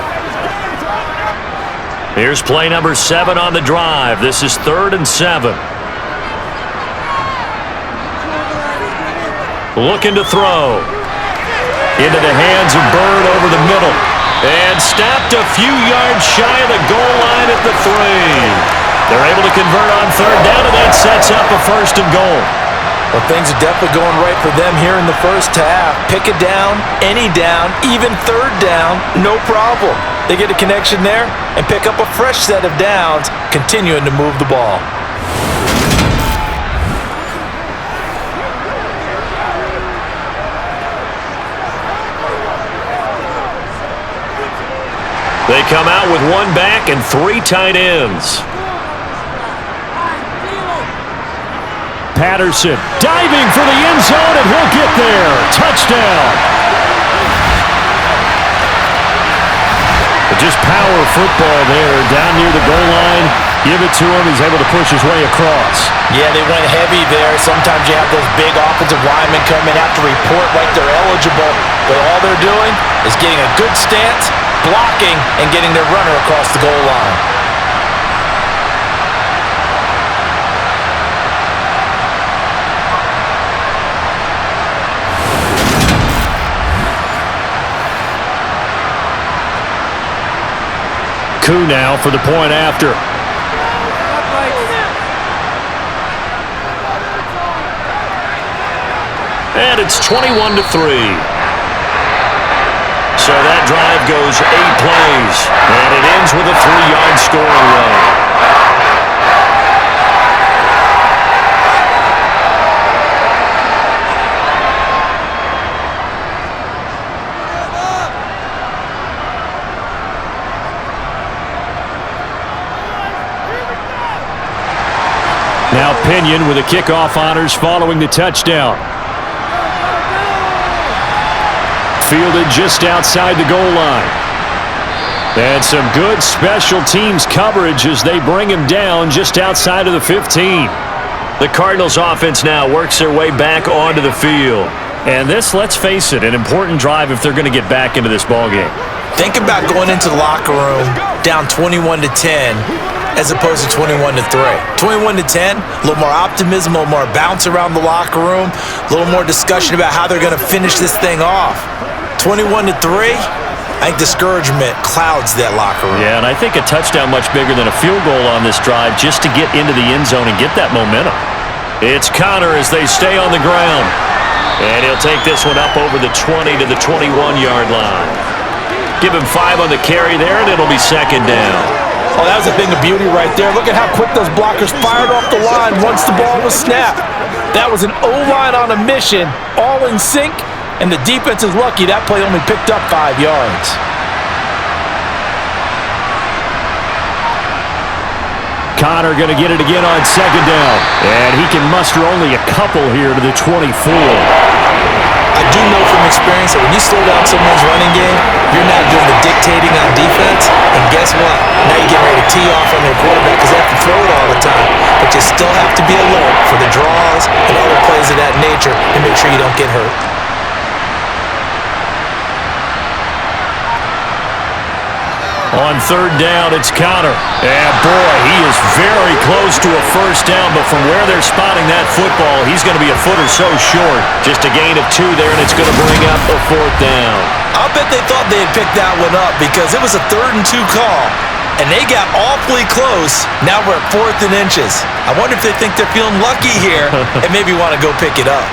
Speaker 2: Here's play number 7 on the drive. This is 3rd and 7. Looking to throw. Into the hands of Bird over the middle. And stopped a few yards shy of the goal line at the 3. They're able to convert on 3rd down, and that sets up a 1st and goal.
Speaker 3: Well, things are definitely going right for them here in the first half. Pick a down, any down, even 3rd down, no problem. They get a connection there and pick up a fresh set of downs, continuing to move the ball.
Speaker 2: They come out with 1 back and 3 tight ends.
Speaker 4: Patterson diving for the end zone, and he'll get there. Touchdown. Just power football there, down near the goal line. Give it to him. He's able to push his way across.
Speaker 3: Yeah, they went heavy there. Sometimes you have those big offensive linemen come in, have to report like they're eligible. But all they're doing is getting a good stance, blocking, and getting their runner across the goal line.
Speaker 4: Coup now for the point after.
Speaker 2: And it's 21-3. So that drive goes 8 plays, and it ends with a 3-yard scoring run.
Speaker 4: Now Pinion with a kickoff honors following the touchdown. Fielded just outside the goal line. And some good special teams coverage as they bring him down just outside of the 15.
Speaker 2: The Cardinals offense now works their way back onto the field.
Speaker 4: And this, let's face it, an important drive if they're going to get back into this ballgame.
Speaker 3: Think about going into the locker room down 21-10 as opposed to 21-3. 21-10, a little more optimism, a little more bounce around the locker room, a little more discussion about how they're going to finish this thing off. 21-3, I think discouragement clouds that locker room.
Speaker 2: Yeah, and I think a touchdown much bigger than a field goal on this drive just to get into the end zone and get that momentum. It's Connor as they stay on the ground. And he'll take this one up over the 20 to the 21-yard line. Give him 5 on the carry there, and it'll be 2nd down.
Speaker 3: Oh, that was a thing of beauty right there. Look at how quick those blockers fired off the line once the ball was snapped. That was an O-line on a mission, all in sync, and the defense is lucky that play only picked up 5 yards.
Speaker 4: Connor going to get it again on 2nd down. And he can muster only a couple here to the 24.
Speaker 3: I do know from experience that when you slow down someone's running game, you're not doing the dictating on defense. And guess what? Now you get ready to tee off on their quarterback because they have to throw it all the time. But you still have to be alert for the draws and other plays of that nature to make sure you don't get hurt.
Speaker 2: On third down, it's Connor. And boy, he is very close to a first down, but from where they're spotting that football, he's going to be a foot or so short. Just a gain of 2 there, and it's going to bring up a fourth down.
Speaker 3: I'll bet they thought they had picked that one up because it was a 3rd and 2 call, and they got awfully close. Now we're at 4th and inches. I wonder if they think they're feeling lucky here and maybe want to go pick it up.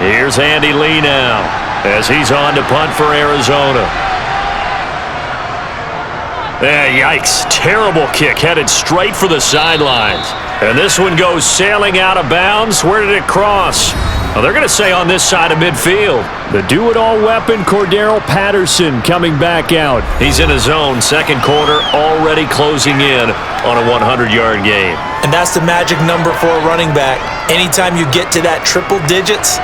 Speaker 2: Here's Andy Lee now as he's on to punt for Arizona. Yikes. Terrible kick headed straight for the sidelines. And this one goes sailing out of bounds. Where did it cross? Well, they're going to say on this side of midfield. The do-it-all weapon, Cordero Patterson, coming back out. He's in his zone. Second quarter already closing in on a 100-yard game.
Speaker 3: And that's the magic number for a running back. Anytime you get to that triple digits,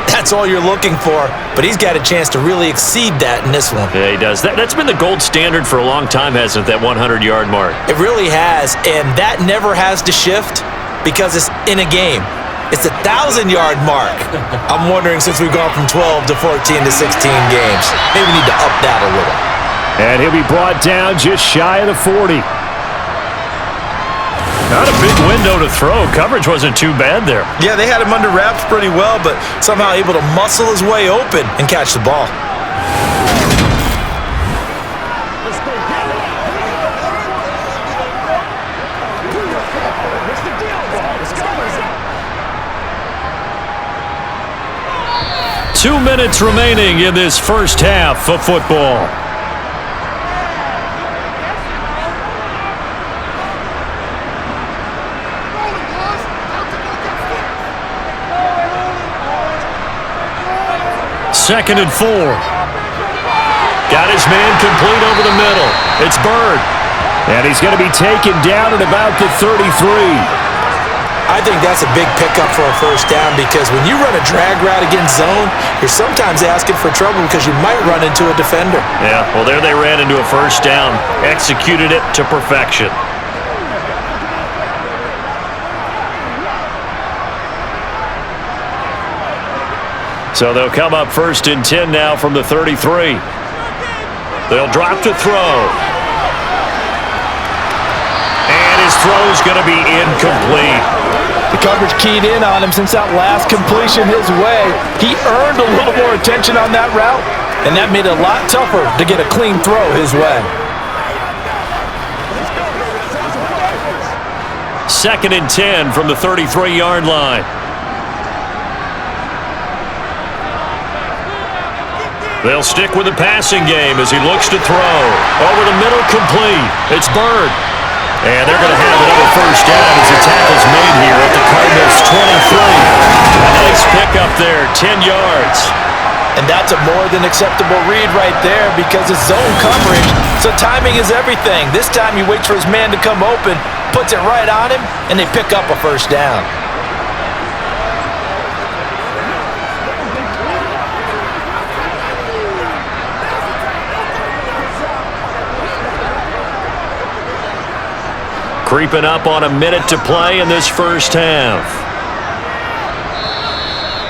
Speaker 3: that's all you're looking for. But he's got a chance to really exceed that in this one.
Speaker 2: Yeah, he does. That's been the gold standard for a long time, hasn't it, that 100-yard mark?
Speaker 3: It really has, and that never has to shift because it's in a game. It's a 1,000-yard mark. I'm wondering, since we've gone from 12 to 14 to 16 games, maybe we need to up that a little.
Speaker 2: And he'll be brought down just shy of the 40. Not a big window to throw. Coverage wasn't too bad there.
Speaker 3: Yeah, they had him under wraps pretty well, but somehow able to muscle his way open and catch the ball.
Speaker 5: Let's go.
Speaker 2: 2 minutes remaining in this first half of football. Second and 4. Got his man complete over the middle. It's Bird. And he's going to be taken down at about the 33.
Speaker 3: I think that's a big pickup for a first down because when you run a drag route against zone, you're sometimes asking for trouble because you might run into a defender.
Speaker 2: Yeah, well, there they ran into a first down. Executed it to perfection. So they'll come up first and 10 now from the 33. They'll drop to throw. And his throw's going to be incomplete.
Speaker 3: The coverage keyed in on him since that last completion his way. He earned a little more attention on that route, and that made it a lot tougher to get a clean throw his way.
Speaker 2: Second and 10 from the 33-yard line. They'll stick with the passing game as he looks to throw. Over the middle, complete. It's Bird. And they're going to have another first down as the tackle's made here at the Cardinals' 23. A nice pickup there, 10 yards.
Speaker 3: And that's a more than acceptable read right there because it's zone coverage, so timing is everything. This time he waits for his man to come open, puts it right on him, and they pick up a first down.
Speaker 2: Creeping up on a minute to play in this first half.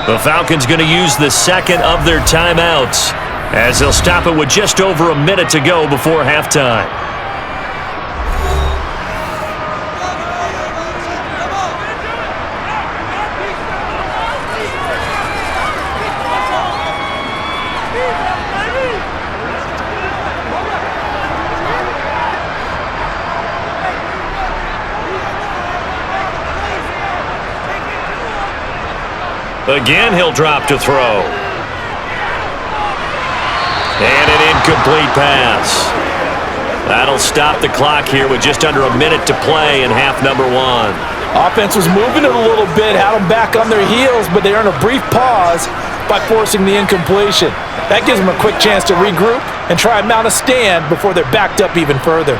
Speaker 2: The Falcons going to use the second of their timeouts as they'll stop it with just over a minute to go before halftime. Again, he'll drop to throw. And an incomplete pass. That'll stop the clock here with just under a minute to play in half number 1.
Speaker 3: Offense was moving it a little bit, had them back on their heels, but they earned a brief pause, by forcing the incompletion. That gives them a quick chance to regroup and try and mount a stand before they're backed up even further.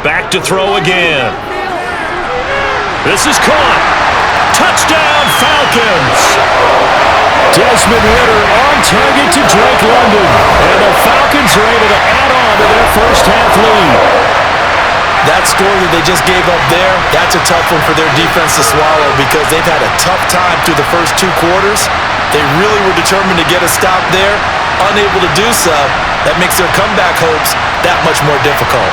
Speaker 2: Back to throw again. This is caught. Touchdown, Falcons. Desmond Ridder on target to Drake London. And the Falcons are able to add on to their first half lead.
Speaker 3: That score that they just gave up there, that's a tough one for their defense to swallow because they've had a tough time through the first 2 quarters. They really were determined to get a stop there. Unable to do so, that makes their comeback hopes that much more difficult.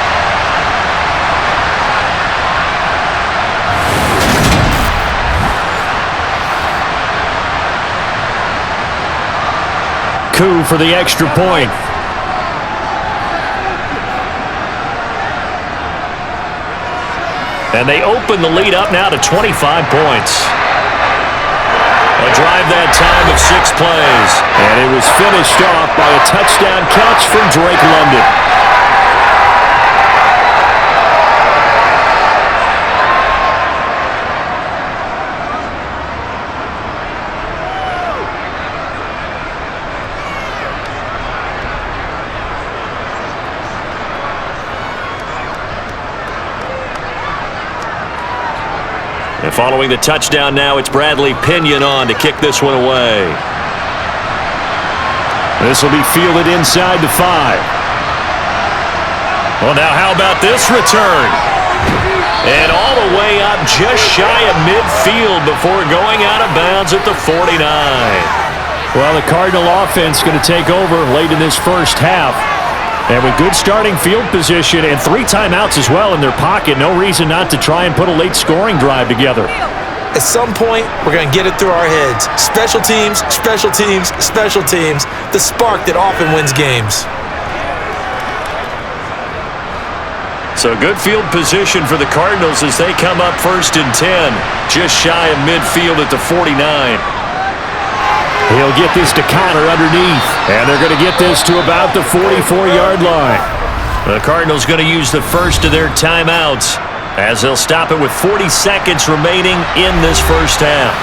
Speaker 2: Coup for the extra point. And they open the lead up now to 25 points. A drive that time of 6 plays. And it was finished off by a touchdown catch from Drake London. And following the touchdown now, it's Bradley Pinion on to kick this one away. This will be fielded inside the 5. Well, now how about this return? And all the way up just shy of midfield before going out of bounds at the 49. Well, the Cardinal offense going to take over late in this first half. And with good starting field position and 3 timeouts as well in their pocket, no reason not to try and put a late scoring drive together.
Speaker 3: At some point, we're going to get it through our heads. Special teams, special teams, special teams. The spark that often wins games.
Speaker 2: So good field position for the Cardinals as they come up 1st and 10, just shy of midfield at the 49. He'll get this to Connor underneath, and they're going to get this to about the 44-yard line. The Cardinals going to use the first of their timeouts as they'll stop it with 40 seconds remaining in this first half.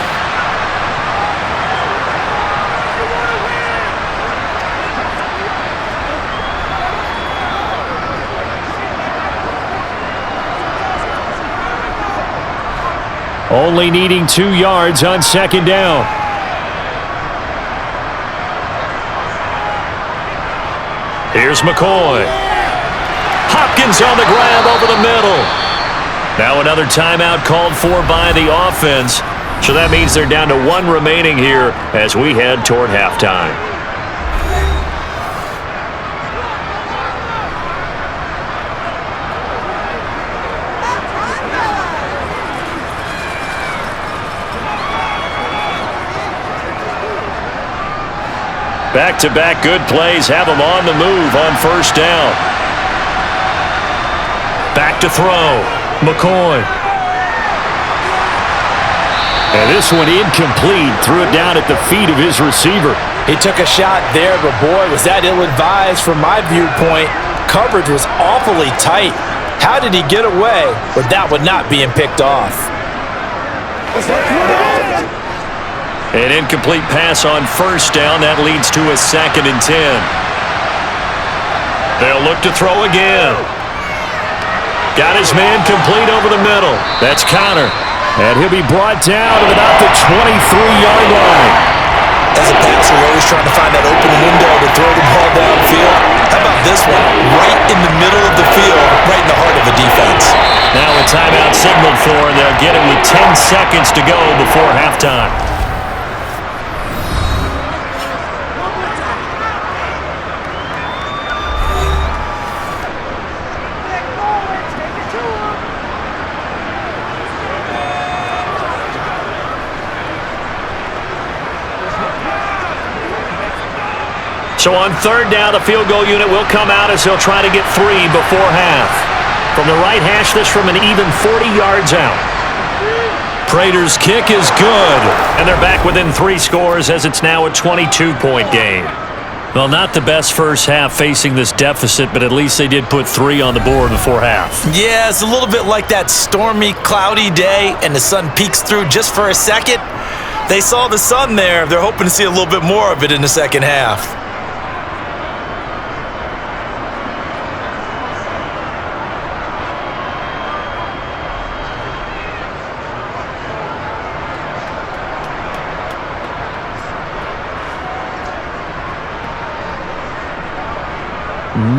Speaker 2: Only needing 2 yards on 2nd down. Here's McCoy. Hopkins on the grab over the middle. Now another timeout called for by the offense. So that means they're down to 1 remaining here as we head toward halftime. Back-to-back good plays have them on the move on 1st down. Back to throw. McCoy. And this one incomplete. Threw it down at the feet of his receiver.
Speaker 3: He took a shot there, but boy, was that ill-advised from my viewpoint. Coverage was awfully tight. How did he get away with that one not being picked off?
Speaker 2: An incomplete pass on 1st down. That leads to a 2nd and 10. They'll look to throw again. Got his man complete over the middle. That's Connor. And he'll be brought down at about the 23-yard line.
Speaker 3: As a passer, you're always trying to find that open window to throw the ball downfield. How about this one? Right in the middle of the field, right in the heart of the defense.
Speaker 2: Now a timeout signaled for, and they'll get it with 10 seconds to go before halftime. So on 3rd down, the field goal unit will come out as they'll try to get 3 before half. From the right hash, this from an even 40 yards out. Prater's kick is good, and they're back within 3 scores as it's now a 22-point game. Well, not the best first half facing this deficit, but at least they did put 3 on the board before half.
Speaker 3: Yeah, it's a little bit like that stormy, cloudy day, and the sun peeks through just for a second. They saw the sun there. They're hoping to see a little bit more of it in the second half.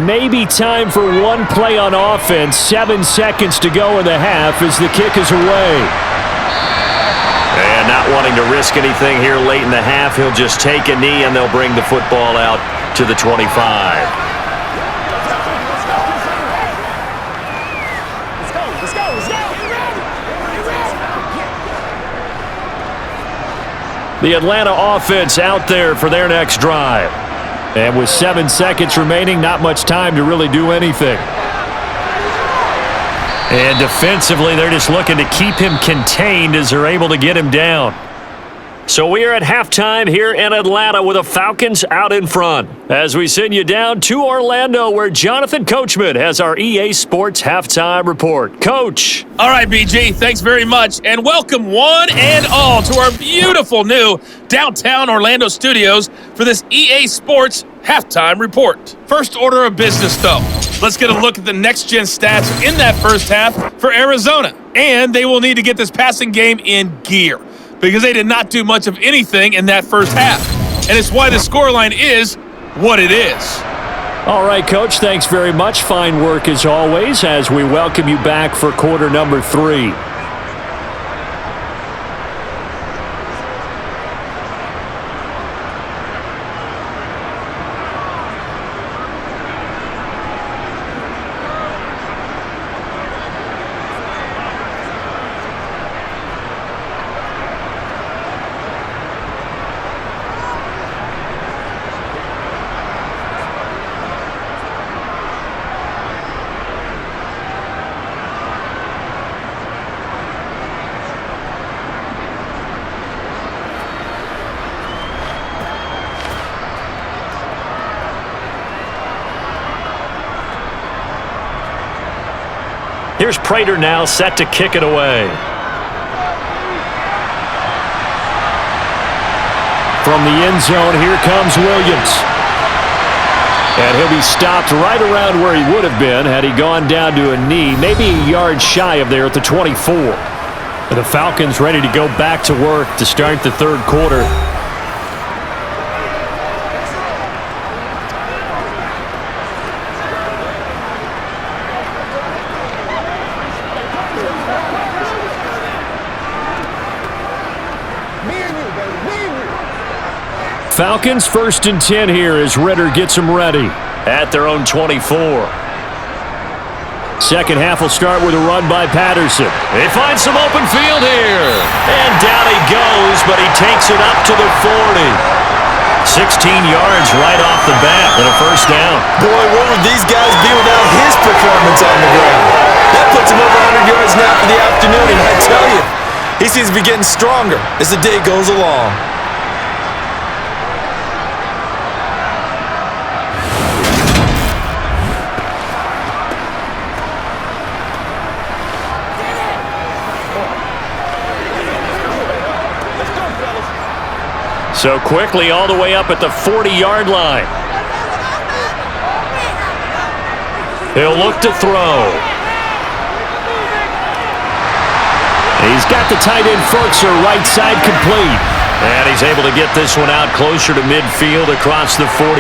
Speaker 2: Maybe time for one play on offense. 7 seconds to go in the half as the kick is away.
Speaker 4: And not wanting to risk anything here late in the half, he'll just take a knee and they'll bring the football out to the 25.
Speaker 5: Let's go.
Speaker 2: The Atlanta offense out there for their next drive. And with 7 seconds remaining, not much time to really do anything. And defensively, they're just looking to keep him contained as they're able to get him down. So we are at halftime here in Atlanta with the Falcons out in front. As we send you down to Orlando, where Jonathan Coachman has our EA Sports halftime report. Coach.
Speaker 6: All right, BG, thanks very much. And welcome one and all to our beautiful new downtown Orlando studios for this EA Sports halftime report. First order of business, though. Let's get a look at the next-gen stats in that first half for Arizona. And they will need to get this passing game in gear, because they did not do much of anything in that first half. And it's why the scoreline is what it is.
Speaker 2: All right, Coach, thanks very much. Fine work as always as we welcome you back for quarter number 3. Here's Prater now set to kick it away. From the end zone, here comes Williams. And he'll be stopped right around where he would have been had he gone down to a knee, maybe a yard shy of there at the 24. And the Falcons ready to go back to work to start the third quarter. Falcons 1st and 10 here as Ritter gets them ready at their own 24. Second half will start with a run by Patterson. They find some open field here. And down he goes, but he takes it up to the 40. 16 yards right off the bat and a first down.
Speaker 3: Boy, what would these guys be without his performance on the ground? That puts him over 100 yards now for the afternoon, and I tell you, he seems to be getting stronger as the day goes along.
Speaker 2: So quickly all the way up at the 40-yard line. He'll look to throw. He's got the tight end Ferkser right side complete. And he's able to get this one out closer to midfield across the 45.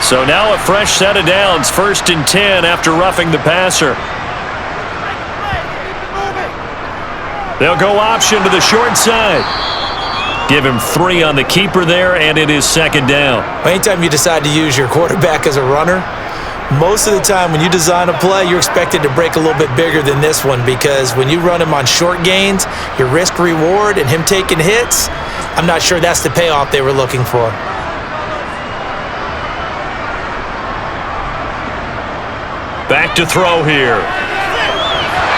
Speaker 2: So now a fresh set of downs, 1st and 10 after roughing the passer. They'll go option to the short side. Give him 3 on the keeper there, and it is 2nd down.
Speaker 3: Anytime you decide to use your quarterback as a runner, most of the time when you design a play, you're expected to break a little bit bigger than this one, because when you run him on short gains, your risk-reward and him taking hits, I'm not sure that's the payoff they were looking for.
Speaker 2: Back to throw here.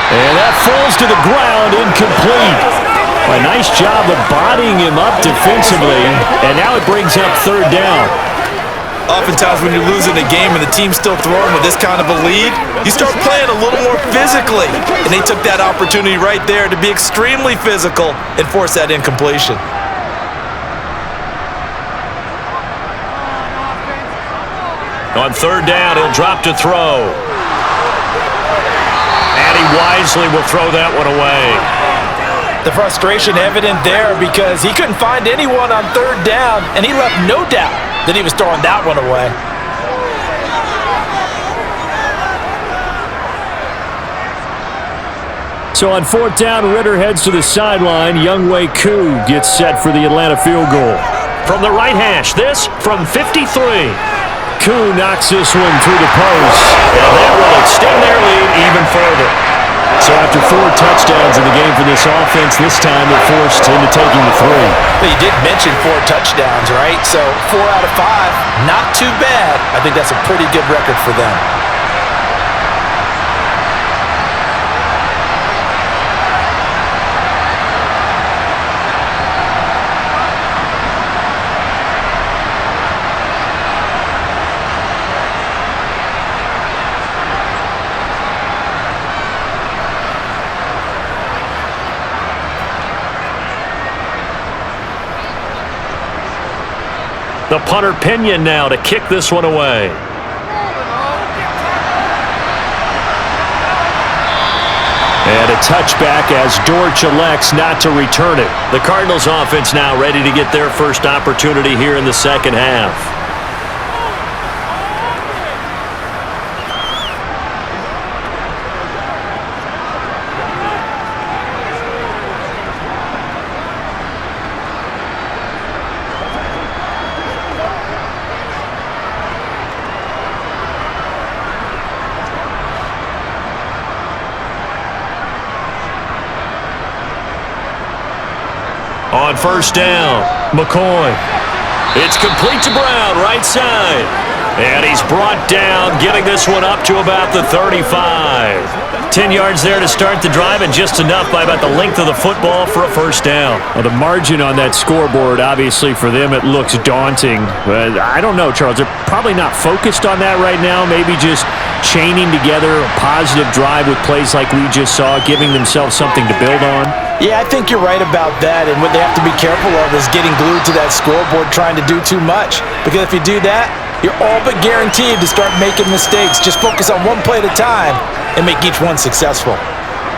Speaker 2: And that falls to the ground, incomplete. A nice job of bodying him up defensively, and now it brings up third down.
Speaker 3: Oftentimes when you're losing a game and the team's still throwing with this kind of a lead, you start playing a little more physically. And they took that opportunity right there to be extremely physical and force that incompletion.
Speaker 2: On third down, he'll drop to throw. And he wisely will throw that one away.
Speaker 3: The frustration evident there because he couldn't find anyone on third down, and he left no doubt that he was throwing that one away.
Speaker 2: So on fourth down, Ritter heads to the sideline. Younghoe Koo gets set for the Atlanta field goal. From the right hash, this from 53. Koo knocks this one through the post, and that will extend their lead even further. So after 4 touchdowns in the game for this offense, this time they're forced into taking the 3.
Speaker 3: But you did mention 4 touchdowns, right? So 4 out of 5, not too bad. I think that's a pretty good record for them.
Speaker 2: The punter Pinion now to kick this one away. And a touchback as Dortch elects not to return it. The Cardinals offense now ready to get their first opportunity here in the second half. On first down, McCoy. It's complete to Brown, right side. And he's brought down, getting this one up to about the 35. 10 yards there to start the drive, and just enough by about the length of the football for a first down. Well, the margin on that scoreboard, obviously for them, it looks daunting. But I don't know, Charles. They're probably not focused on that right now. Maybe just chaining together a positive drive with plays like we just saw, giving themselves something to build on.
Speaker 3: Yeah, I think you're right about that, and what they have to be careful of is getting glued to that scoreboard trying to do too much. Because if you do that, you're all but guaranteed to start making mistakes. Just focus on one play at a time and make each one successful.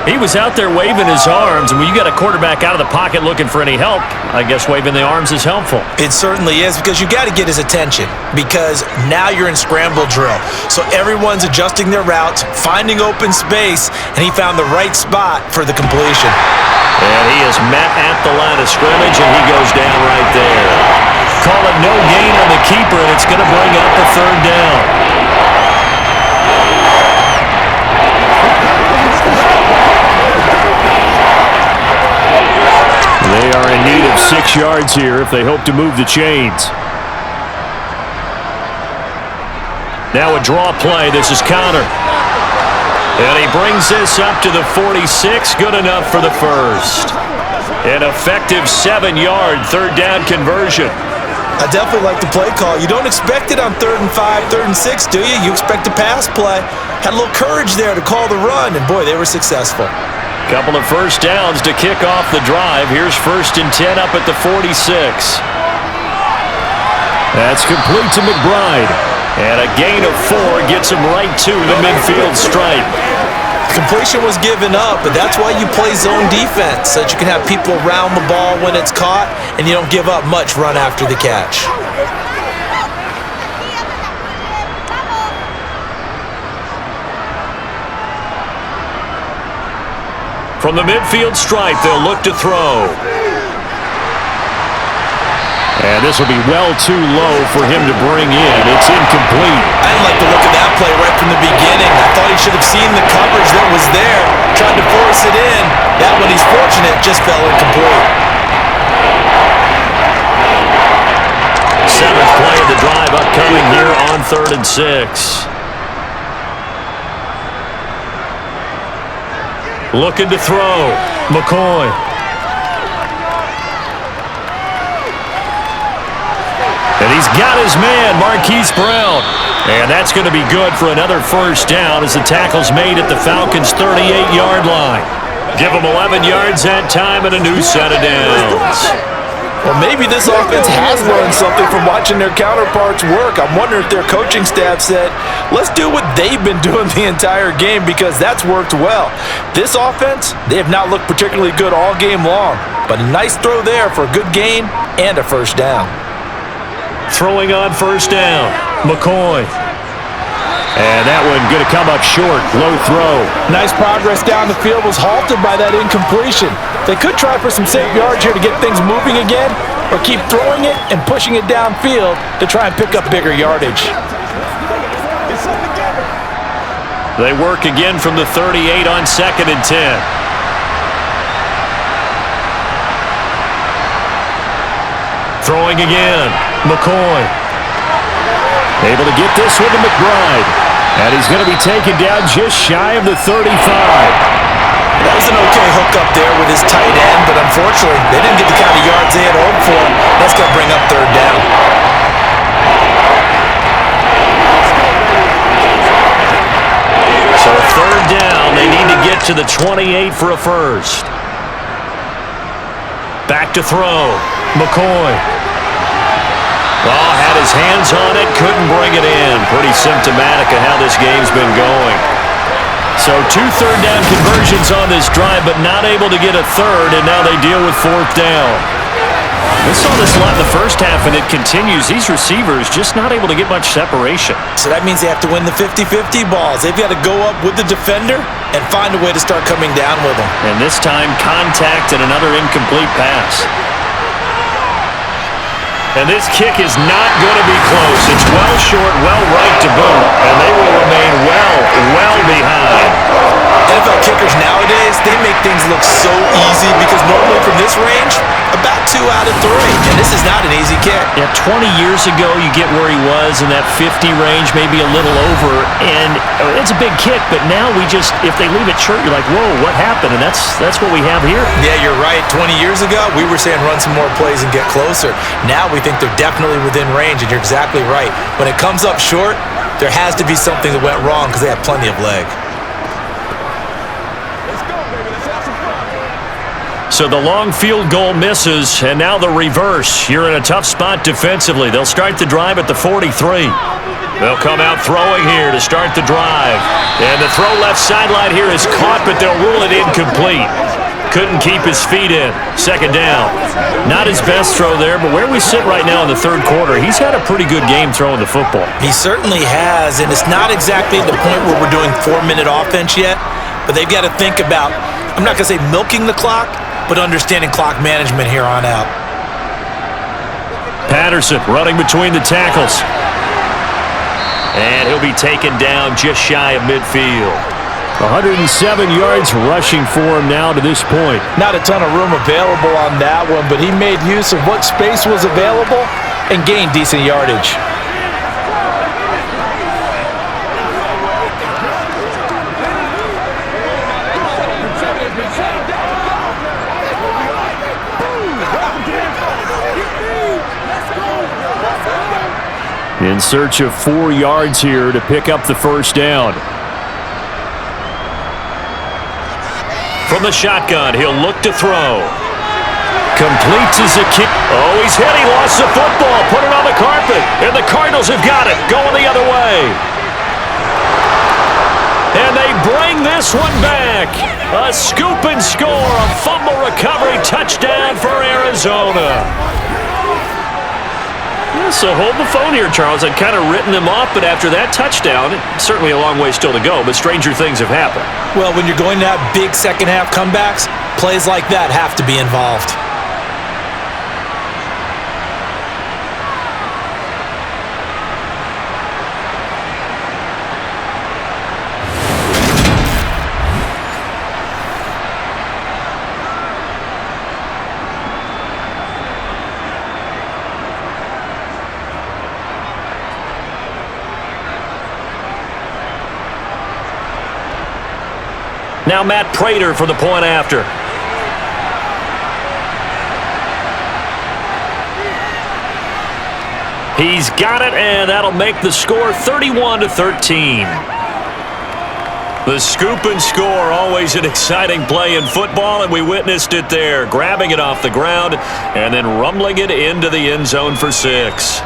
Speaker 2: He was out there waving his arms, and when you got a quarterback out of the pocket looking for any help, I guess waving the arms is helpful.
Speaker 3: It certainly is, because you got to get his attention, because now you're in scramble drill. So everyone's adjusting their routes, finding open space, and he found the right spot for the completion.
Speaker 2: And he is met at the line of scrimmage, and he goes down right there. Call it no gain on the keeper, and it's going to bring up a third down. They are in need of 6 yards here if they hope to move the chains. Now a draw play. This is Connor. And he brings this up to the 46. Good enough for the first. An effective 7-yard third down conversion.
Speaker 3: I definitely like the play call. You don't expect it on 3rd and 5, 3rd and 6, do you? You expect a pass play. Had a little courage there to call the run, and boy, they were successful.
Speaker 2: Couple of first downs to kick off the drive. Here's 1st and 10 up at the 46. That's complete to McBride. And a gain of 4 gets him right to the midfield stripe.
Speaker 3: Completion was given up, but that's why you play zone defense, so that you can have people around the ball when it's caught, and you don't give up much run after the catch.
Speaker 2: From the midfield stripe, they'll look to throw. And this will be well too low for him to bring in. It's incomplete.
Speaker 3: I didn't like the look of that play right from the beginning. I thought he should have seen the coverage that was there, tried to force it in. That one, he's fortunate, just fell incomplete.
Speaker 2: 7th play of the drive upcoming here on 3rd and 6. Looking to throw. McCoy.
Speaker 4: He's got his man, Marquise Brown. And that's going to be good for another first down as the tackle's made at the Falcons' 38-yard line. Give them 11 yards that time and a new set of downs.
Speaker 3: Well, maybe this offense has learned something from watching their counterparts work. I'm wondering if their coaching staff said, let's do what they've been doing the entire game, because that's worked well. This offense, they have not looked particularly good all game long, but a nice throw there for a good gain and a first down.
Speaker 4: Throwing on first down, McCoy. And that one going to come up short, low throw.
Speaker 3: Nice progress down the field, was halted by that incompletion. They could try for some safe yards here to get things moving again, or keep throwing it and pushing it downfield to try and pick up bigger yardage.
Speaker 4: They work again from the 38 on 2nd and 10. Throwing again, McCoy. Able to get this one to McBride. And he's going to be taken down just shy of the 35.
Speaker 3: That was an okay hook up there with his tight end, but unfortunately, they didn't get the kind of yards they had hoped for. That's going to bring up third down.
Speaker 4: So third down, they need to get to the 28 for a first. Back to throw, McCoy. Oh, had his hands on it, couldn't bring it in. Pretty symptomatic of how this game's been going. So 2 third-down conversions on this drive, but not able to get a third, and now they deal with 4th down. We saw this a lot in the first half, and it continues. These receivers just not able to get much separation.
Speaker 3: So that means they have to win the 50-50 balls. They've got to go up with the defender and find a way to start coming down with them.
Speaker 4: And this time, contact and another incomplete pass. And this kick is not going to be close. It's well short, well right to boot, and they will remain well behind.
Speaker 3: NFL kickers nowadays, they make things look so easy because normally from this range, about 2 out of 3. And this is not an easy kick.
Speaker 4: Yeah, 20 years ago, you get where he was in that 50 range, maybe a little over, and it's a big kick, but now we just, if they leave it short, you're like, whoa, what happened? And that's what we have here.
Speaker 3: Yeah, you're right. 20 years ago, we were saying run some more plays and get closer. Now we think they're definitely within range, and you're exactly right. When it comes up short, there has to be something that went wrong because they have plenty of leg.
Speaker 4: So the long field goal misses, and now the reverse. You're in a tough spot defensively. They'll start the drive at the 43. They'll come out throwing here to start the drive. And the throw left sideline here is caught, but they'll rule it incomplete. Couldn't keep his feet in. 2nd down. Not his best throw there, but where we sit right now in the 3rd quarter, he's had a pretty good game throwing the football.
Speaker 3: He certainly has, and it's not exactly at the point where we're doing 4-minute offense yet, but they've got to think about, I'm not going to say milking the clock, but understanding clock management here on out.
Speaker 4: Patterson running between the tackles. And he'll be taken down just shy of midfield. 107 yards rushing for him now to this point.
Speaker 3: Not a ton of room available on that one, but he made use of what space was available and gained decent yardage.
Speaker 4: In search of 4 yards here to pick up the first down. From the shotgun, he'll look to throw. Completes as a kick. Oh, he's hit. He lost the football. Put it on the carpet. And the Cardinals have got it. Going the other way. And they bring this one back. A scoop and score. A fumble recovery touchdown for Arizona. So hold the phone here, Charles. I'd kind of written them off, but after that touchdown, certainly a long way still to go, but stranger things have happened.
Speaker 3: Well, when you're going to have big second-half comebacks, plays like that have to be involved.
Speaker 4: Now Matt Prater for the point after. He's got it, and that'll make the score 31-13. The scoop and score, always an exciting play in football, and we witnessed it there, grabbing it off the ground and then rumbling it into the end zone for 6.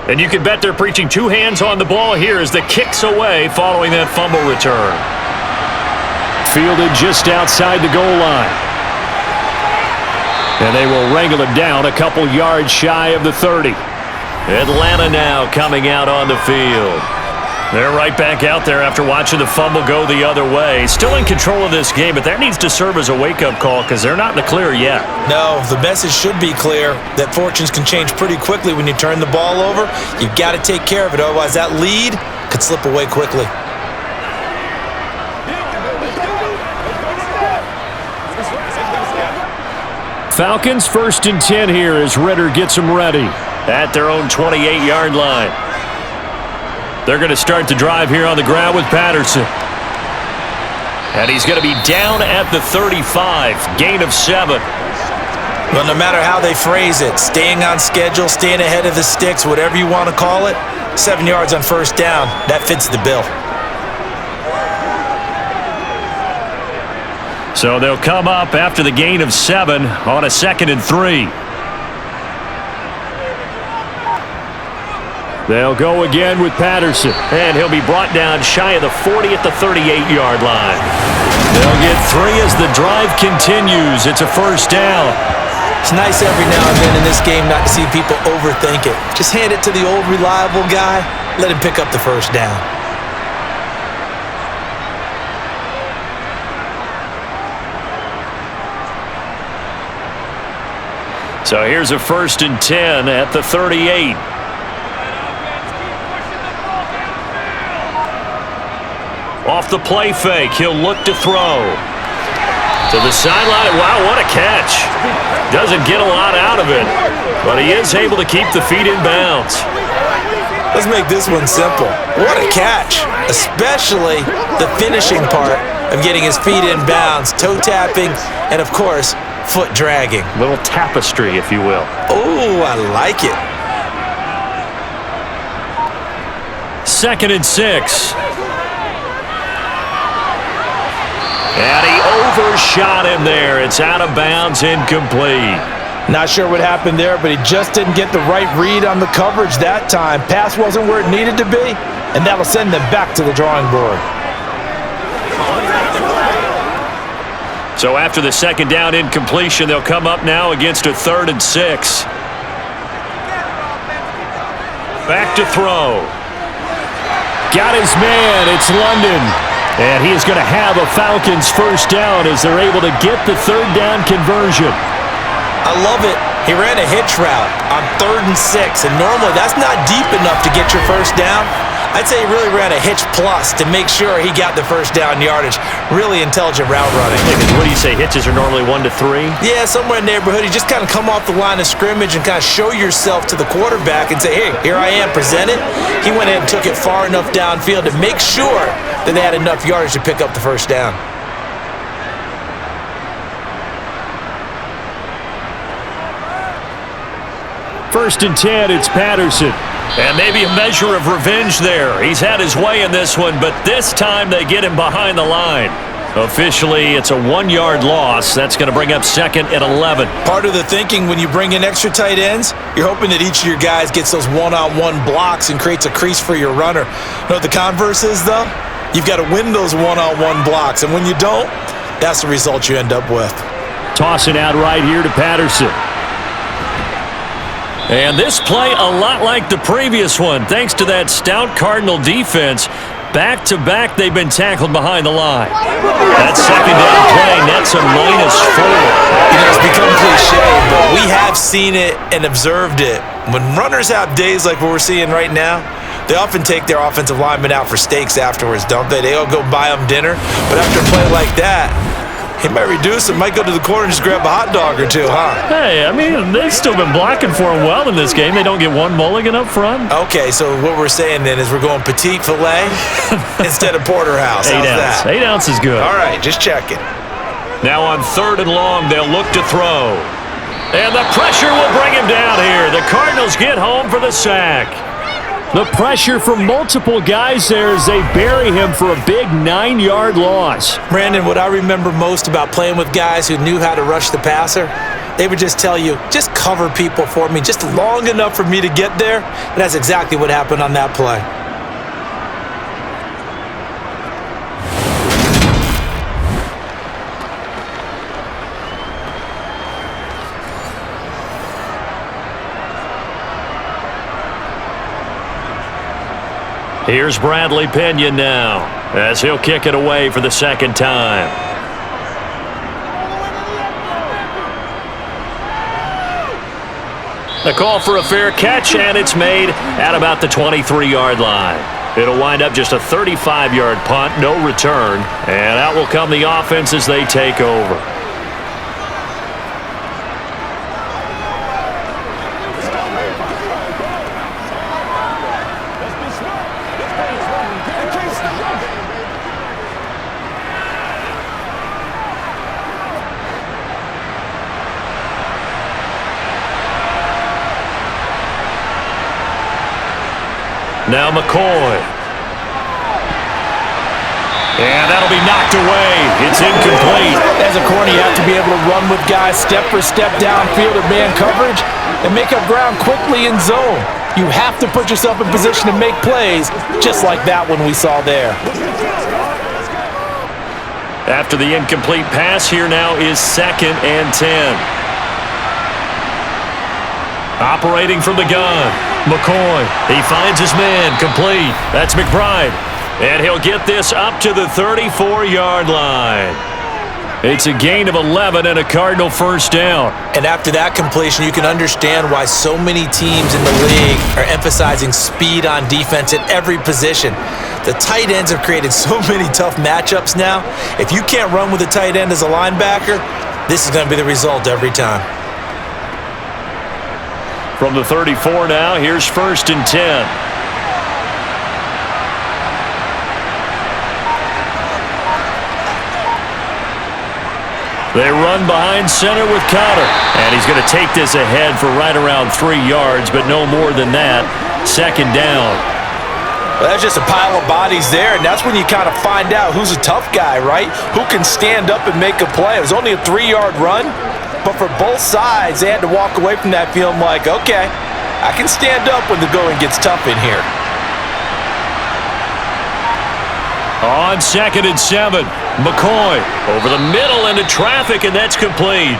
Speaker 4: And you can bet they're preaching 2 hands on the ball here as the kick's away following that fumble return.
Speaker 2: Fielded just outside the goal line. And they will wrangle it down a couple yards shy of the 30.
Speaker 4: Atlanta now coming out on the field. They're right back out there after watching the fumble go the other way. Still in control of this game, but that needs to serve as a wake-up call because they're not in the clear yet.
Speaker 3: No, the message should be clear that fortunes can change pretty quickly when you turn the ball over. You've got to take care of it, otherwise that lead could slip away quickly.
Speaker 2: Falcons 1st and 10 here as Ritter gets them ready.
Speaker 4: At their own 28-yard line. They're going to start the drive here on the ground with Patterson. And he's going to be down at the 35, gain of 7.
Speaker 3: Well, no matter how they phrase it, staying on schedule, staying ahead of the sticks, whatever you want to call it, 7 yards on 1st down, that fits the bill.
Speaker 2: So they'll come up after the gain of 7 on a 2nd and 3. They'll go again with Patterson.
Speaker 4: And he'll be brought down shy of the 40 at the 38-yard line.
Speaker 2: They'll get 3 as the drive continues. It's a 1st down.
Speaker 3: It's nice every now and then in this game not to see people overthink it. Just hand it to the old reliable guy. Let him pick up the 1st down.
Speaker 4: So here's a 1st and 10 at the 38. Off the play fake, he'll look to throw. To the sideline. Wow, what a catch. Doesn't get a lot out of it, but he is able to keep the feet in bounds.
Speaker 3: Let's make this one simple. What a catch, especially the finishing part of getting his feet in bounds, toe tapping, and of course, foot dragging.
Speaker 4: Little tapestry, if you will.
Speaker 3: Oh, I like it.
Speaker 2: 2nd and 6.
Speaker 4: And he overshot him there. It's out of bounds, incomplete.
Speaker 3: Not sure what happened there, but he just didn't get the right read on the coverage that time. Pass wasn't where it needed to be, and that'll send them back to the drawing board.
Speaker 4: So after the 2nd down incompletion, they'll come up now against a 3rd and 6. Back to throw.
Speaker 2: Got his man. It's London. And he is going to have a Falcons 1st down as they're able to get the 3rd down conversion.
Speaker 3: I love it. He ran a hitch route on 3rd and 6, and normally that's not deep enough to get your 1st down. I'd say he really ran a hitch plus to make sure he got the 1st down yardage. Really intelligent route running.
Speaker 4: What do you say, hitches are normally 1 to 3?
Speaker 3: Yeah, somewhere in the neighborhood. You just kind of come off the line of scrimmage and kind of show yourself to the quarterback and say, hey, here I am, present it. He went ahead and took it far enough downfield to make sure that they had enough yardage to pick up the 1st down.
Speaker 2: First and 10, it's Patterson.
Speaker 4: And maybe a measure of revenge there. He's had his way in this one, but this time they get him behind the line. Officially, it's a 1-yard loss. That's going to bring up 2nd and 11.
Speaker 3: Part of the thinking when you bring in extra tight ends, you're hoping that each of your guys gets those one-on-one blocks and creates a crease for your runner. You know what the converse is, though? You've got to win those one-on-one blocks, and when you don't, that's the result you end up with.
Speaker 2: Tossing out right here to Patterson.
Speaker 4: And this play a lot like the previous one, thanks to that stout Cardinal defense. Back-to-back, they've been tackled behind the line. That 2nd down play nets a -4.
Speaker 3: You know, it's become cliche, but we have seen it and observed it. When runners have days like what we're seeing right now, They often take their offensive linemen out for steaks afterwards, don't they? They all go buy them dinner. But after a play like that, he might reduce it, might go to the corner and just grab a hot dog or two, huh?
Speaker 2: Hey, I mean, they've still been blocking for him well in this game. They don't get one mulligan up front.
Speaker 3: Okay, so what we're saying then is we're going petite filet instead of porterhouse. How's that?
Speaker 2: 8 ounce is good.
Speaker 3: All right, just checking.
Speaker 4: Now on 3rd and long, they'll look to throw. And the pressure will bring him down here. The Cardinals get home for the sack.
Speaker 2: The pressure from multiple guys there as they bury him for a big 9-yard loss.
Speaker 3: Brandon, what I remember most about playing with guys who knew how to rush the passer, they would just tell you, just cover people for me, just long enough for me to get there. And that's exactly what happened on that play.
Speaker 4: Here's Bradley Pinion now as he'll kick it away for the 2nd time. The call for a fair catch, and it's made at about the 23-yard line. It'll wind up just a 35-yard punt, no return, and out will come the offense as they take over. Now McCoy. And that'll be knocked away. It's incomplete.
Speaker 3: As a corner, you have to be able to run with guys step for step downfield or man coverage and make up ground quickly in zone. You have to put yourself in position to make plays, just like that one we saw there.
Speaker 4: After the incomplete pass, here now is 2nd and 10. Operating from the gun, McCoy. He finds his man, complete. That's McBride. And he'll get this up to the 34-yard line. It's a gain of 11 and a Cardinal 1st down.
Speaker 3: And after that completion, you can understand why so many teams in the league are emphasizing speed on defense at every position. The tight ends have created so many tough matchups now. If you can't run with a tight end as a linebacker, this is going to be the result every time.
Speaker 4: From the 34 now, here's 1st and 10. They run behind center with Cotter. And he's going to take this ahead for right around 3 yards, but no more than that. 2nd down.
Speaker 3: Well, that's just a pile of bodies there, and that's when you kind of find out who's a tough guy, right? Who can stand up and make a play. It was only a 3-yard run, but for both sides, they had to walk away from that feeling like, okay, I can stand up when the going gets tough in here.
Speaker 4: On 2nd and 7, McCoy over the middle into traffic, and that's complete.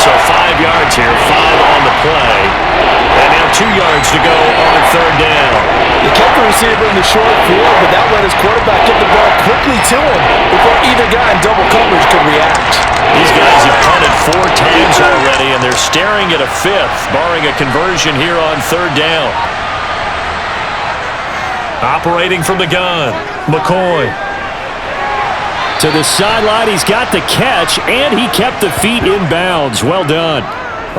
Speaker 4: So 5 yards here, 5 on the play. And now 2 yards to go on 3rd down.
Speaker 3: He kept the receiver in the short field, but that let his quarterback get the ball quickly to him before either guy in double coverage could react.
Speaker 4: These guys have punted 4 times already, and they're staring at a 5th, barring a conversion here on 3rd down. Operating from the gun, McCoy.
Speaker 2: To the sideline, he's got the catch, and he kept the feet in bounds. Well done.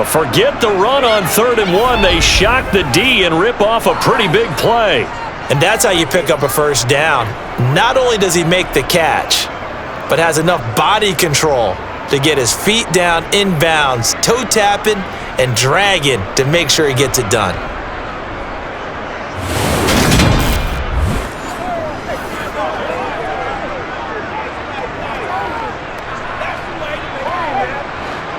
Speaker 4: Forget the run on 3rd and 1. They shock the D and rip off a pretty big play.
Speaker 3: And that's how you pick up a 1st down. Not only does he make the catch, but has enough body control to get his feet down in bounds, toe tapping and dragging to make sure he gets it done.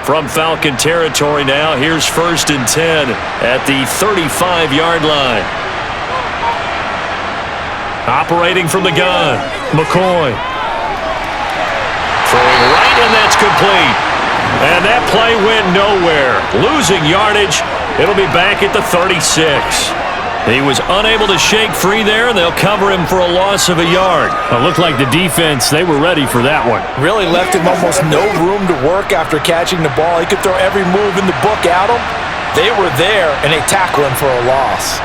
Speaker 4: From Falcon territory now, here's 1st and 10 at the 35-yard line. Operating from the gun, McCoy. Throwing right, and that's complete. And that play went nowhere. Losing yardage. It'll be back at the 36. He was unable to shake free there, and they'll cover him for a loss of a yard.
Speaker 2: It looked like the defense, they were ready for that one.
Speaker 3: Really left him almost no room to work after catching the ball. He could throw every move in the book at him. They were there, and they tackle him for a loss.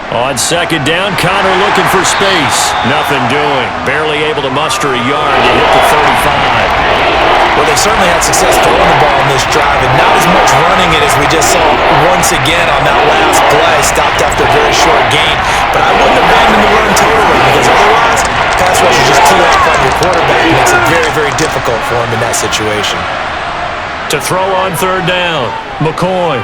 Speaker 4: On second down, Connor looking for space. Nothing doing. Barely able to muster a yard to hit the 35.
Speaker 3: Well, they certainly had success throwing the ball in this drive, and not as much running it as we just saw once again on that last play. Stopped after a very short gain. But I wouldn't abandon the run totally, because otherwise, pass rush is just too off on your quarterback. It makes it very, very difficult for him in that situation.
Speaker 4: To throw on third down, McCoy.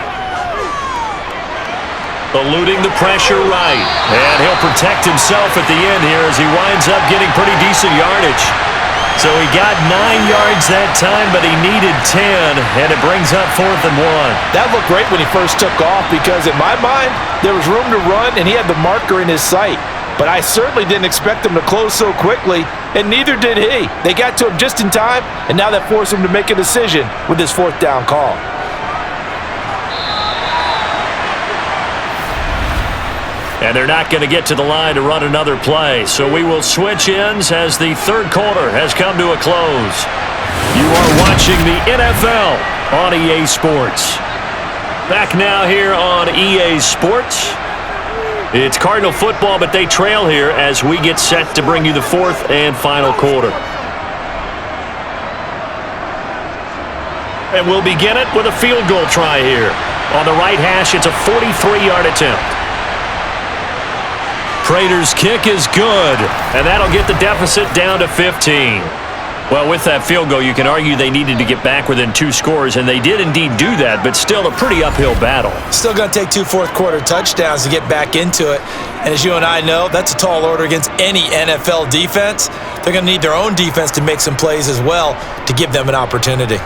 Speaker 4: Eluding the pressure right. And he'll protect himself at the end here as he winds up getting pretty decent yardage. So he got 9 yards that time, but he needed 10, and it brings up 4th and 1.
Speaker 3: That looked great when he first took off because, in my mind, there was room to run, and he had the marker in his sight. But I certainly didn't expect him to close so quickly, and neither did he. They got to him just in time, and now that forced him to make a decision with his 4th down call.
Speaker 4: And they're not going to get to the line to run another play. So we will switch ends as the third quarter has come to a close. You are watching the NFL on EA Sports. Back now here on EA Sports. It's Cardinal football, but they trail here as we get set to bring you the 4th and final quarter. And we'll begin it with a field goal try here. On the right hash, it's a 43-yard attempt. Prater's kick is good, and that'll get the deficit down to 15. Well, with that field goal, you can argue they needed to get back within 2 scores, and they did indeed do that, but still a pretty uphill battle.
Speaker 3: Still going to take 2 fourth-quarter touchdowns to get back into it. And as you and I know, that's a tall order against any NFL defense. They're going to need their own defense to make some plays as well to give them an opportunity.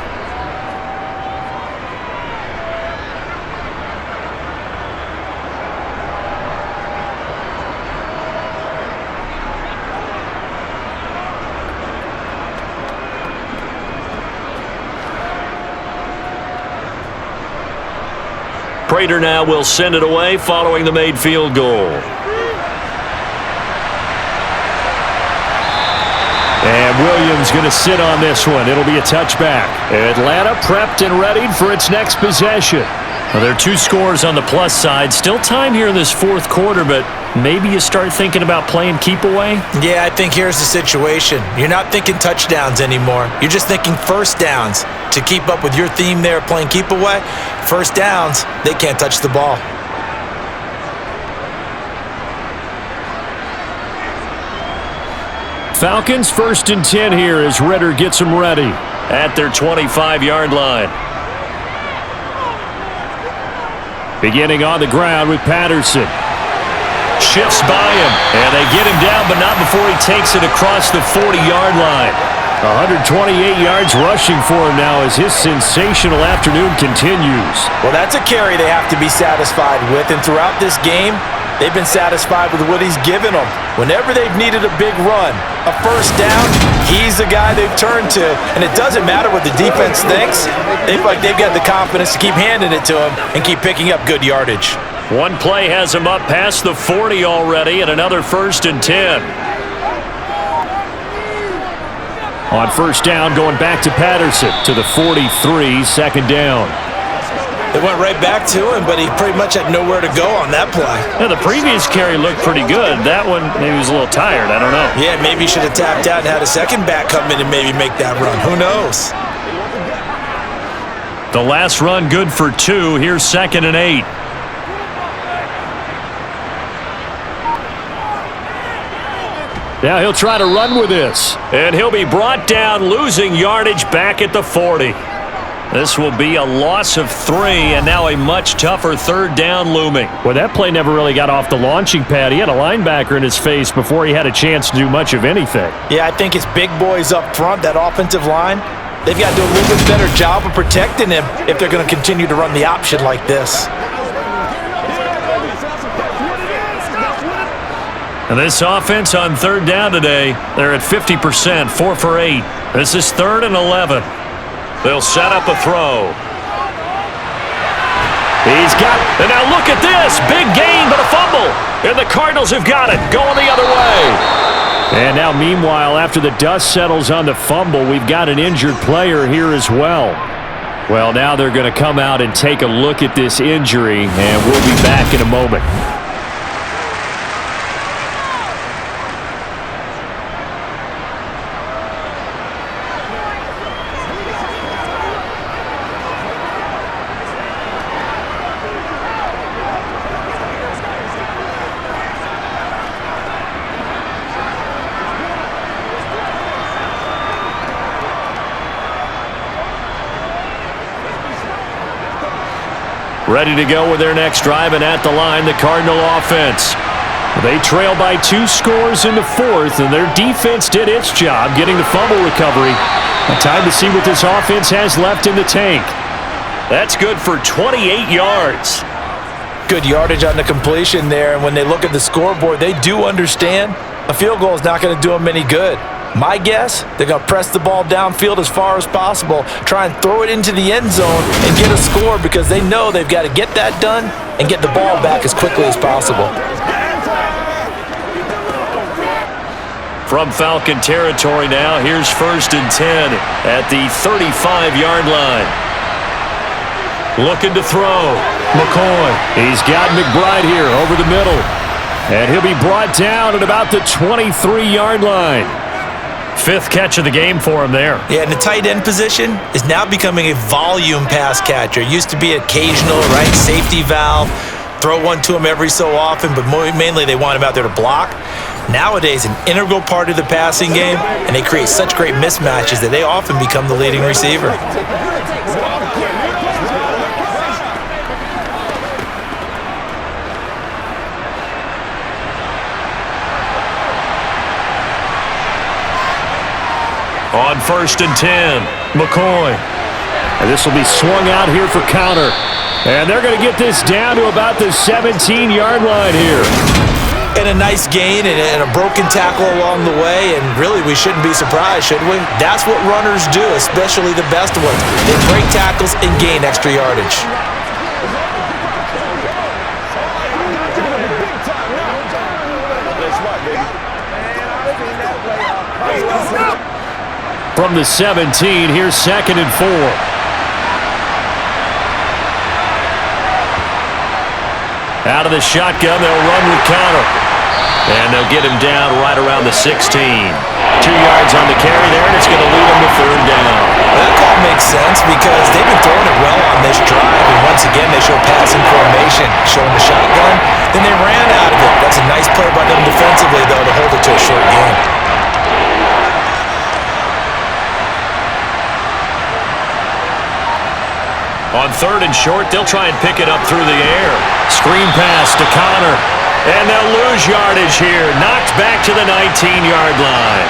Speaker 4: Prater now will send it away following the made field goal.
Speaker 2: And Williams going to sit on this one. It'll be a touchback. Atlanta prepped and ready for its next possession.
Speaker 4: Well, there are 2 scores on the plus side. Still time here in this 4th quarter, but maybe you start thinking about playing keep away?
Speaker 3: Yeah, I think here's the situation. You're not thinking touchdowns anymore. You're just thinking first downs. To keep up with your theme there, playing keep away, first downs, they can't touch the ball.
Speaker 2: Falcons 1st and 10 here as Ritter gets them ready.
Speaker 4: At their 25-yard line.
Speaker 2: Beginning on the ground with Patterson.
Speaker 4: Shifts by him, and they get him down, but not before he takes it across the 40-yard line.
Speaker 2: 128 yards rushing for him now as his sensational afternoon continues.
Speaker 3: Well, that's a carry they have to be satisfied with, and throughout this game, they've been satisfied with what he's given them. Whenever they've needed a big run, a first down, he's the guy they've turned to, and it doesn't matter what the defense thinks. They've got the confidence to keep handing it to him and keep picking up good yardage.
Speaker 4: One play has him up past the 40 already, and another 1st and 10.
Speaker 2: On first down, going back to Patterson to the 43, second down.
Speaker 3: They went right back to him, but he pretty much had nowhere to go on that play.
Speaker 4: Yeah, the previous carry looked pretty good. That one, maybe he was a little tired. I don't know.
Speaker 3: Yeah, maybe he should have tapped out and had a second back come in and maybe make that run. Who knows?
Speaker 4: The last run good for 2. Here's 2nd and 8.
Speaker 2: Now he'll try to run with this.
Speaker 4: And he'll be brought down, losing yardage back at the 40. This will be a loss of 3, and now a much tougher 3rd down looming.
Speaker 2: Well, that play never really got off the launching pad. He had a linebacker in his face before he had a chance to do much of anything.
Speaker 3: Yeah, I think it's big boys up front, that offensive line. They've got to do a little bit better job of protecting him if they're going to continue to run the option like this.
Speaker 4: And this offense on 3rd down today, they're at 50%, 4 for 8. This is 3rd and 11. They'll set up a throw. He's got it. And now look at this. Big gain, but a fumble. And the Cardinals have got it, going the other way.
Speaker 2: And now, meanwhile, after the dust settles on the fumble, we've got an injured player here as well. Well, now they're going to come out and take a look at this injury, and we'll be back in a moment. Ready to go with their next drive, and at the line, the Cardinal offense. They trail by 2 scores in the fourth, and their defense did its job getting the fumble recovery. Time to see what this offense has left in the tank.
Speaker 4: That's good for 28 yards.
Speaker 3: Good yardage on the completion there, and when they look at the scoreboard, they do understand a field goal is not going to do them any good. My guess, they're going to press the ball downfield as far as possible, try and throw it into the end zone and get a score because they know they've got to get that done and get the ball back as quickly as possible.
Speaker 4: From Falcon territory now, here's 1st and 10 at the 35-yard line. Looking to throw.
Speaker 2: McCoy. He's got McBride here over the middle. And he'll be brought down at about the 23-yard line.
Speaker 4: 5th catch of the game for him there.
Speaker 3: Yeah, and the tight end position is now becoming a volume pass catcher. Used to be occasional, right? Safety valve. Throw one to him every so often, but mainly they want him out there to block. Nowadays, an integral part of the passing game, and they create such great mismatches that they often become the leading receiver.
Speaker 4: On 1st and 10,
Speaker 2: McCoy. And this will be swung out here for counter. And they're going to get this down to about the 17-yard line here.
Speaker 3: And a nice gain and a broken tackle along the way, and really we shouldn't be surprised, should we? That's what runners do, especially the best ones. They break tackles and gain extra yardage.
Speaker 2: From the 17, here's 2nd and 4.
Speaker 4: Out of the shotgun, they'll run with counter. And they'll get him down right around the 16. 2 yards on the carry there, and it's going to lead them to 3rd down.
Speaker 3: Well, that call makes sense because they've been throwing it well on this drive, and once again they show passing formation, showing the shotgun. Then they ran out of it. That's a nice play by them defensively, though, to hold it to a short game.
Speaker 4: On 3rd and short, they'll try and pick it up through the air. Screen pass to Connor. And they'll lose yardage here. Knocked back to the 19-yard line.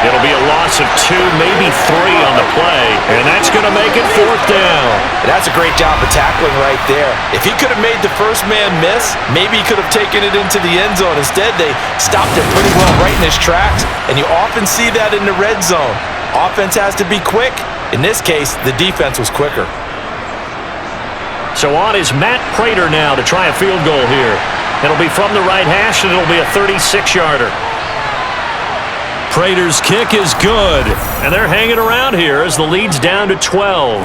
Speaker 4: It'll be a loss of 2, maybe 3 on the play. And that's going to make it 4th down.
Speaker 3: That's a great job of tackling right there. If he could have made the first man miss, maybe he could have taken it into the end zone. Instead, they stopped it pretty well right in his tracks. And you often see that in the red zone. Offense has to be quick. In this case, the defense was quicker.
Speaker 4: So on is Matt Prater now to try a field goal here. It'll be from the right hash, and it'll be a 36-yarder. Prater's kick is good, and they're hanging around here as the lead's down to 12.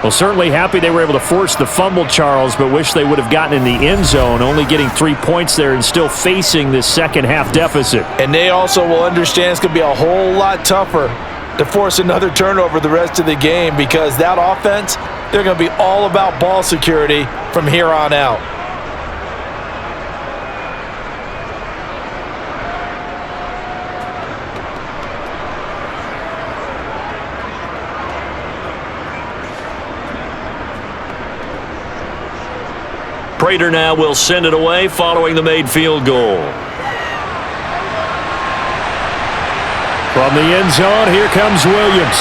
Speaker 2: Well, certainly happy they were able to force the fumble, Charles, but wish they would have gotten in the end zone, only getting 3 points there and still facing this second-half deficit.
Speaker 3: And they also will understand it's going to be a whole lot tougher to force another turnover the rest of the game because that offense, they're going to be all about ball security from here on out.
Speaker 4: Prater now will send it away following the made field goal.
Speaker 2: From the end zone, here comes Williams.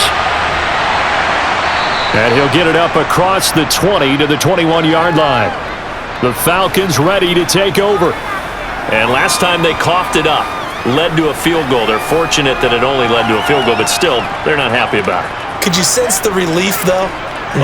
Speaker 2: And he'll get it up across the 20 to the 21-yard line. The Falcons ready to take over.
Speaker 4: And last time they coughed it up, led to a field goal. They're fortunate that it only led to a field goal, but still, they're not happy about it.
Speaker 3: Could you sense the relief, though,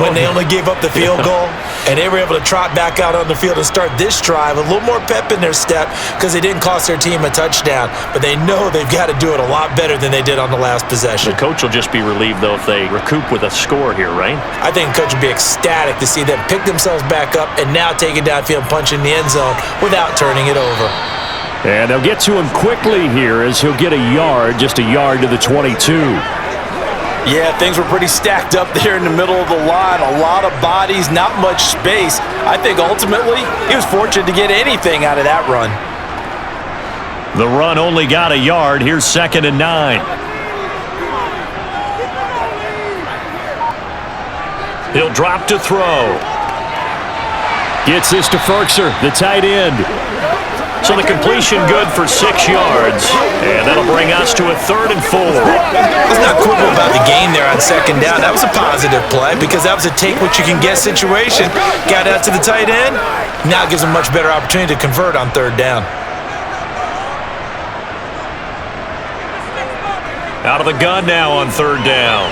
Speaker 3: when they only gave up the field goal and they were able to trot back out on the field and start this drive? A little more pep in their step because they didn't cost their team a touchdown, but they know they've got to do it a lot better than they did on the last possession.
Speaker 4: The coach will just be relieved, though, if they recoup with a score here, right?
Speaker 3: I think the coach would be ecstatic to see them pick themselves back up and now take it downfield and punch in the end zone without turning it over.
Speaker 2: And they'll get to him quickly here as he'll get a yard, just a yard to the 22.
Speaker 3: Yeah, things were pretty stacked up there in the middle of the line. A lot of bodies, not much space. I think ultimately he was fortunate to get anything out of that run.
Speaker 4: The run only got a yard. Here's 2nd and 9. He'll drop to throw.
Speaker 2: Gets this to Ferkser, the tight end.
Speaker 4: So the completion good for 6 yards, and that'll bring us to a 3rd and 4.
Speaker 3: Let's not quibble about the gain there on 2nd down. That was a positive play because that was a take-what-you-can-get situation. Got out to the tight end. Now gives him a much better opportunity to convert on 3rd down.
Speaker 4: Out of the gun now on 3rd down.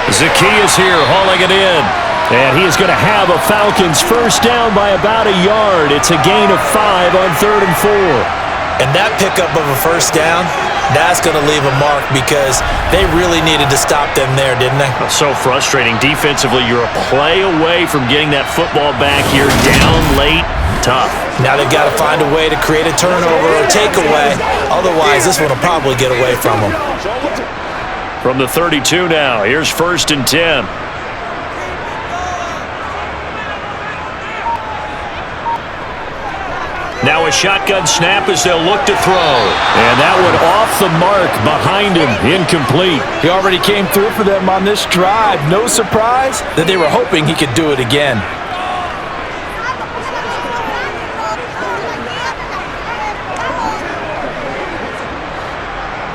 Speaker 2: Zacchaeus here hauling it in. And he is going to have a Falcons first down by about a yard. It's a gain of 5 on 3rd and 4.
Speaker 3: And that pickup of a first down, that's going to leave a mark because they really needed to stop them there, didn't they?
Speaker 4: So frustrating. Defensively, you're a play away from getting that football back here down late. Tough.
Speaker 3: Now they've got to find a way to create a turnover or takeaway. Otherwise, this one will probably get away from them.
Speaker 4: From the 32 now, here's 1st and 10. Now a shotgun snap as they'll look to throw.
Speaker 2: And that one off the mark behind him, incomplete.
Speaker 3: He already came through for them on this drive. No surprise that they were hoping he could do it again.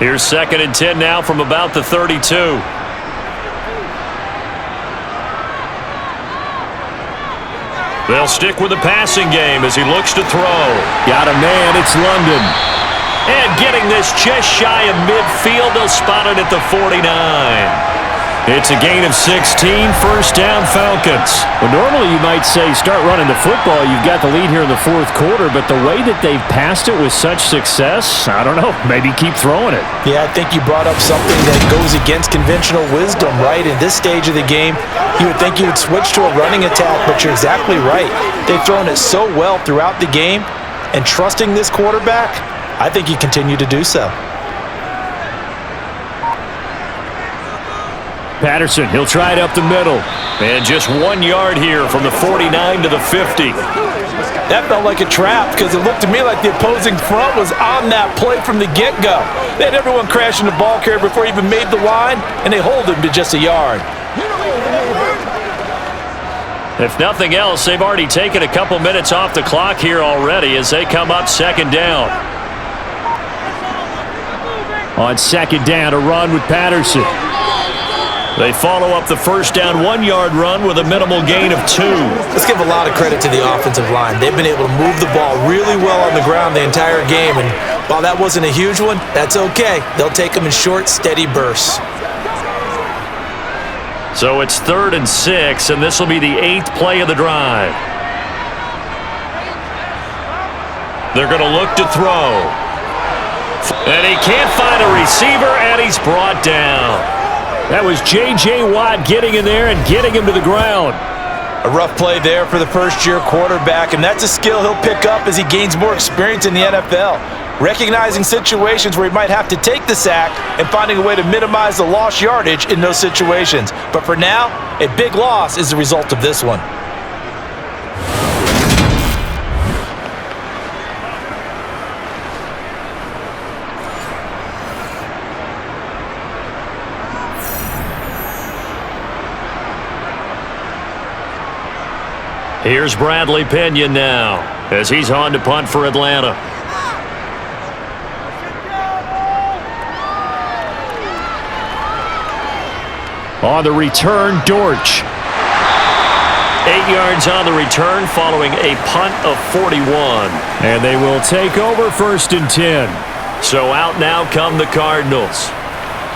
Speaker 4: Here's 2nd and 10 now from about the 32. They'll stick with the passing game as he looks to throw.
Speaker 2: Got a man, it's London.
Speaker 4: And getting this just shy of midfield, they'll spot it at the 49.
Speaker 2: It's a gain of 16, first down Falcons. Well, normally you might say start running the football. You've got the lead here in the 4th quarter, but the way that they've passed it with such success, I don't know, maybe keep throwing it.
Speaker 3: Yeah, I think you brought up something that goes against conventional wisdom, right? In this stage of the game, you would think you would switch to a running attack, but you're exactly right. They've thrown it so well throughout the game, and trusting this quarterback, I think you continue to do so.
Speaker 2: Patterson, he'll try it up the middle.
Speaker 4: And just 1 yard here from the 49 to the 50.
Speaker 3: That felt like a trap because it looked to me like the opposing front was on that play from the get-go. They had everyone crashing the ball carrier before he even made the line, and they hold him to just a yard.
Speaker 4: If nothing else, they've already taken a couple minutes off the clock here already as they come up 2nd down.
Speaker 2: On 2nd down, a run with Patterson.
Speaker 4: They follow up the first down 1 yard run with a minimal gain of 2.
Speaker 3: Let's give a lot of credit to the offensive line. They've been able to move the ball really well on the ground the entire game, and while that wasn't a huge one, that's okay. They'll take them in short, steady bursts.
Speaker 4: So it's 3rd and 6, and this will be the 8th play of the drive. They're going to look to throw. And he can't find a receiver, and he's brought down.
Speaker 2: That was J.J. Watt getting in there and getting him to the ground.
Speaker 3: A rough play there for the first-year quarterback, and that's a skill he'll pick up as he gains more experience in the NFL. Recognizing situations where he might have to take the sack and finding a way to minimize the lost yardage in those situations. But for now, a big loss is the result of this one.
Speaker 4: Here's Bradley Pinion now as he's on to punt for Atlanta.
Speaker 2: On the return, Dortch.
Speaker 4: 8 yards on the return following a punt of 41.
Speaker 2: And they will take over 1st and 10.
Speaker 4: So out now come the Cardinals.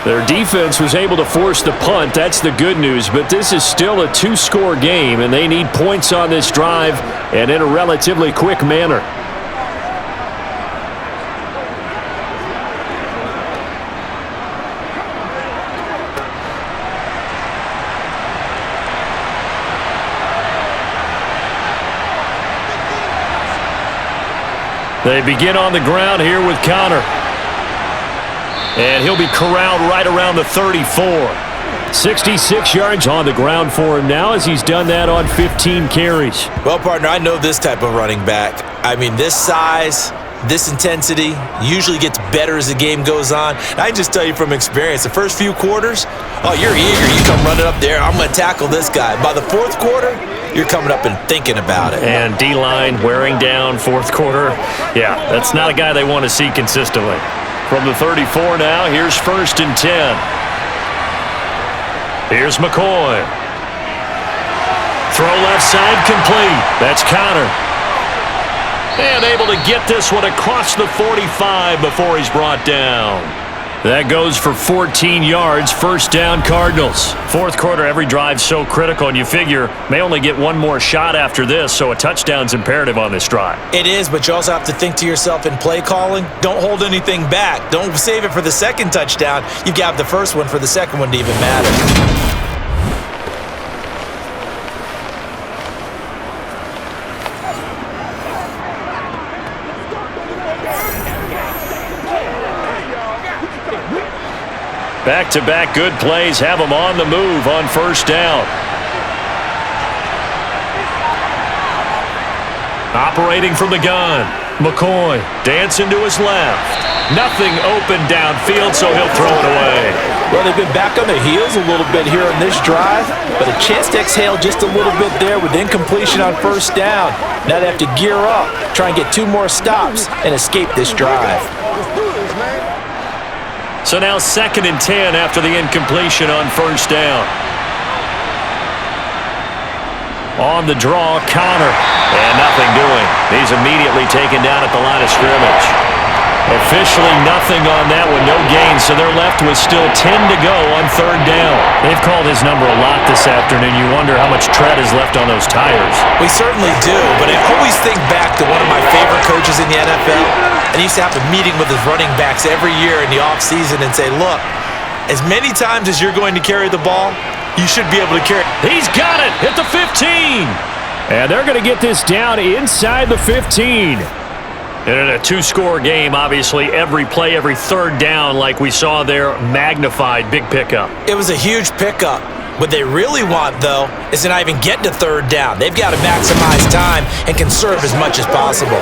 Speaker 2: Their defense was able to force the punt. That's the good news. But this is still a 2-score game, and they need points on this drive and in a relatively quick manner.
Speaker 4: They begin on the ground here with Connor. And he'll be corralled right around the 34.
Speaker 2: 66 yards on the ground for him now as he's done that on 15 carries.
Speaker 3: Well, partner, I know this type of running back. I mean, this size, this intensity usually gets better as the game goes on. And I just tell you from experience, the first few quarters, oh, you're eager. You come running up there, I'm going to tackle this guy. By the 4th quarter, you're coming up and thinking about it.
Speaker 4: And D-line wearing down fourth quarter. Yeah, that's not a guy they want to see consistently. From the 34 now, here's 1st and 10. Here's McCoy. Throw left side complete. That's Connor. And able to get this one across the 45 before he's brought down. That goes for 14 yards, 1st down Cardinals. Fourth quarter, every drive so critical, and you figure may only get one more shot after this, so a touchdown's imperative on this drive.
Speaker 3: It is, but you also have to think to yourself in play calling, don't hold anything back. Don't save it for the second touchdown. You've got the first one for the second one to even matter.
Speaker 4: Back-to-back good plays have them on the move on 1st down. Operating from the gun. McCoy dancing to his left. Nothing open downfield, so he'll throw it away.
Speaker 3: Well, they've been back on their heels a little bit here on this drive, but a chance to exhale just a little bit there with incompletion on 1st down. Now they have to gear up, try and get 2 more stops, and escape this drive.
Speaker 4: So now 2nd and 10 after the incompletion on 1st down. On the draw, Connor. And nothing doing. He's immediately taken down at the line of scrimmage. Officially nothing on that one, no gain, so they're left with still 10 to go on 3rd down. They've called his number a lot this afternoon. You wonder how much tread is left on those tires.
Speaker 3: We certainly do, but I always think back to one of my favorite coaches in the NFL, and he used to have a meeting with his running backs every year in the offseason and say, look, as many times as you're going to carry the ball, you should be able to carry.
Speaker 4: He's got it at the 15.
Speaker 2: And they're going to get this down inside the 15.
Speaker 4: And in a 2-score game, obviously, every play, every 3rd down, like we saw there, magnified, big pickup.
Speaker 3: It was a huge pickup. What they really want, though, is to not even get to 3rd down. They've got to maximize time and conserve as much as possible.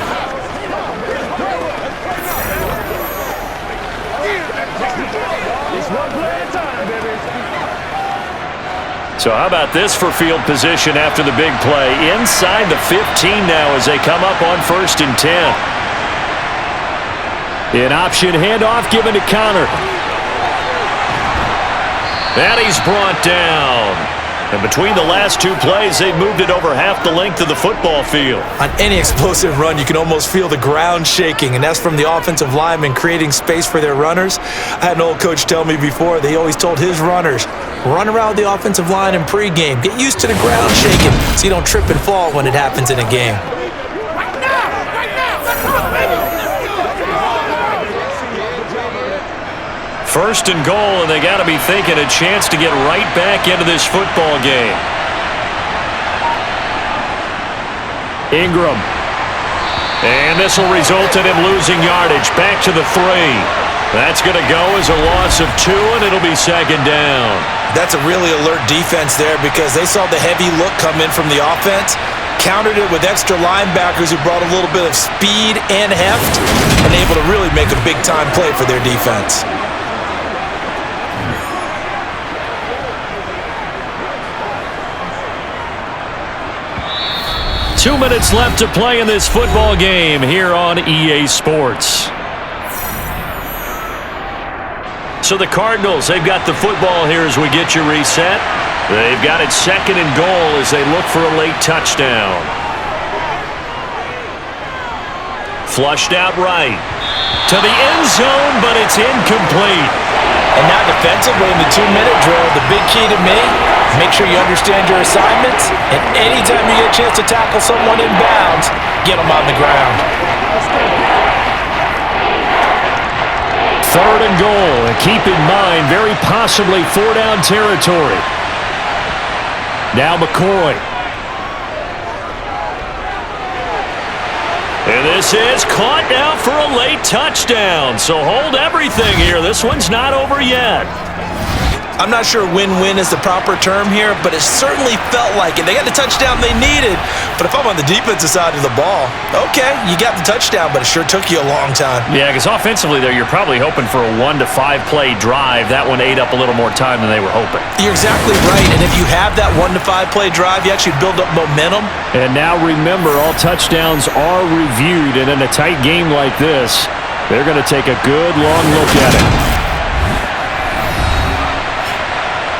Speaker 4: So how about this for field position after the big play? Inside the 15 now as they come up on 1st and 10.
Speaker 2: An option handoff given to Connor.
Speaker 4: And he's brought down. And between the last 2 plays, they've moved it over half the length of the football field.
Speaker 3: On any explosive run, you can almost feel the ground shaking, and that's from the offensive linemen creating space for their runners. I had an old coach tell me before, they always told his runners, run around the offensive line in pregame. Get used to the ground shaking so you don't trip and fall when it happens in a game.
Speaker 4: First and goal, and they got to be thinking a chance to get right back into this football game.
Speaker 2: Ingram.
Speaker 4: And this will result in him losing yardage. Back to the 3. That's going to go as a loss of 2, and it'll be 2nd down.
Speaker 3: That's a really alert defense there because they saw the heavy look come in from the offense, countered it with extra linebackers who brought a little bit of speed and heft, and able to really make a big-time play for their defense.
Speaker 4: Two minutes left to play in this football game here on EA Sports. So the Cardinals, they've got the football here as we get you reset. They've got it 2nd and goal as they look for a late touchdown. Flushed out right. To the end zone, but it's incomplete.
Speaker 3: And now defensively in the 2-minute drill, the big key to me, make sure you understand your assignments, and anytime you get a chance to tackle someone in bounds, get them on the ground.
Speaker 2: 3rd and goal, and keep in mind, very possibly 4-down territory. Now McCoy.
Speaker 4: And this is caught now for a late touchdown. So hold everything here. This one's not over yet.
Speaker 3: I'm not sure win-win is the proper term here, but it certainly felt like it. They got the touchdown they needed, but if I'm on the defensive side of the ball, okay, you got the touchdown, but it sure took you a long time.
Speaker 2: Yeah, because offensively there, you're probably hoping for a 1 to 5 play drive. That one ate up a little more time than they were hoping.
Speaker 3: You're exactly right, and if you have that 1 to 5 play drive, you actually build up momentum.
Speaker 2: And now remember, all touchdowns are reviewed, and in a tight game like this, they're going to take a good long look at it.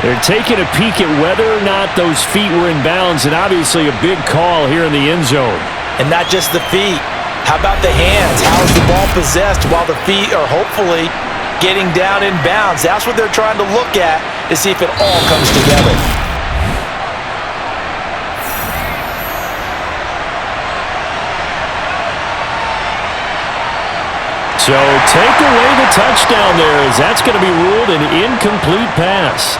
Speaker 2: They're taking a peek at whether or not those feet were in bounds, and obviously a big call here in the end zone.
Speaker 3: And not just the feet. How about the hands? How is the ball possessed while the feet are hopefully getting down in bounds? That's what they're trying to look at to see if it all comes together.
Speaker 2: So take away the touchdown there, as that's going to be ruled an incomplete pass.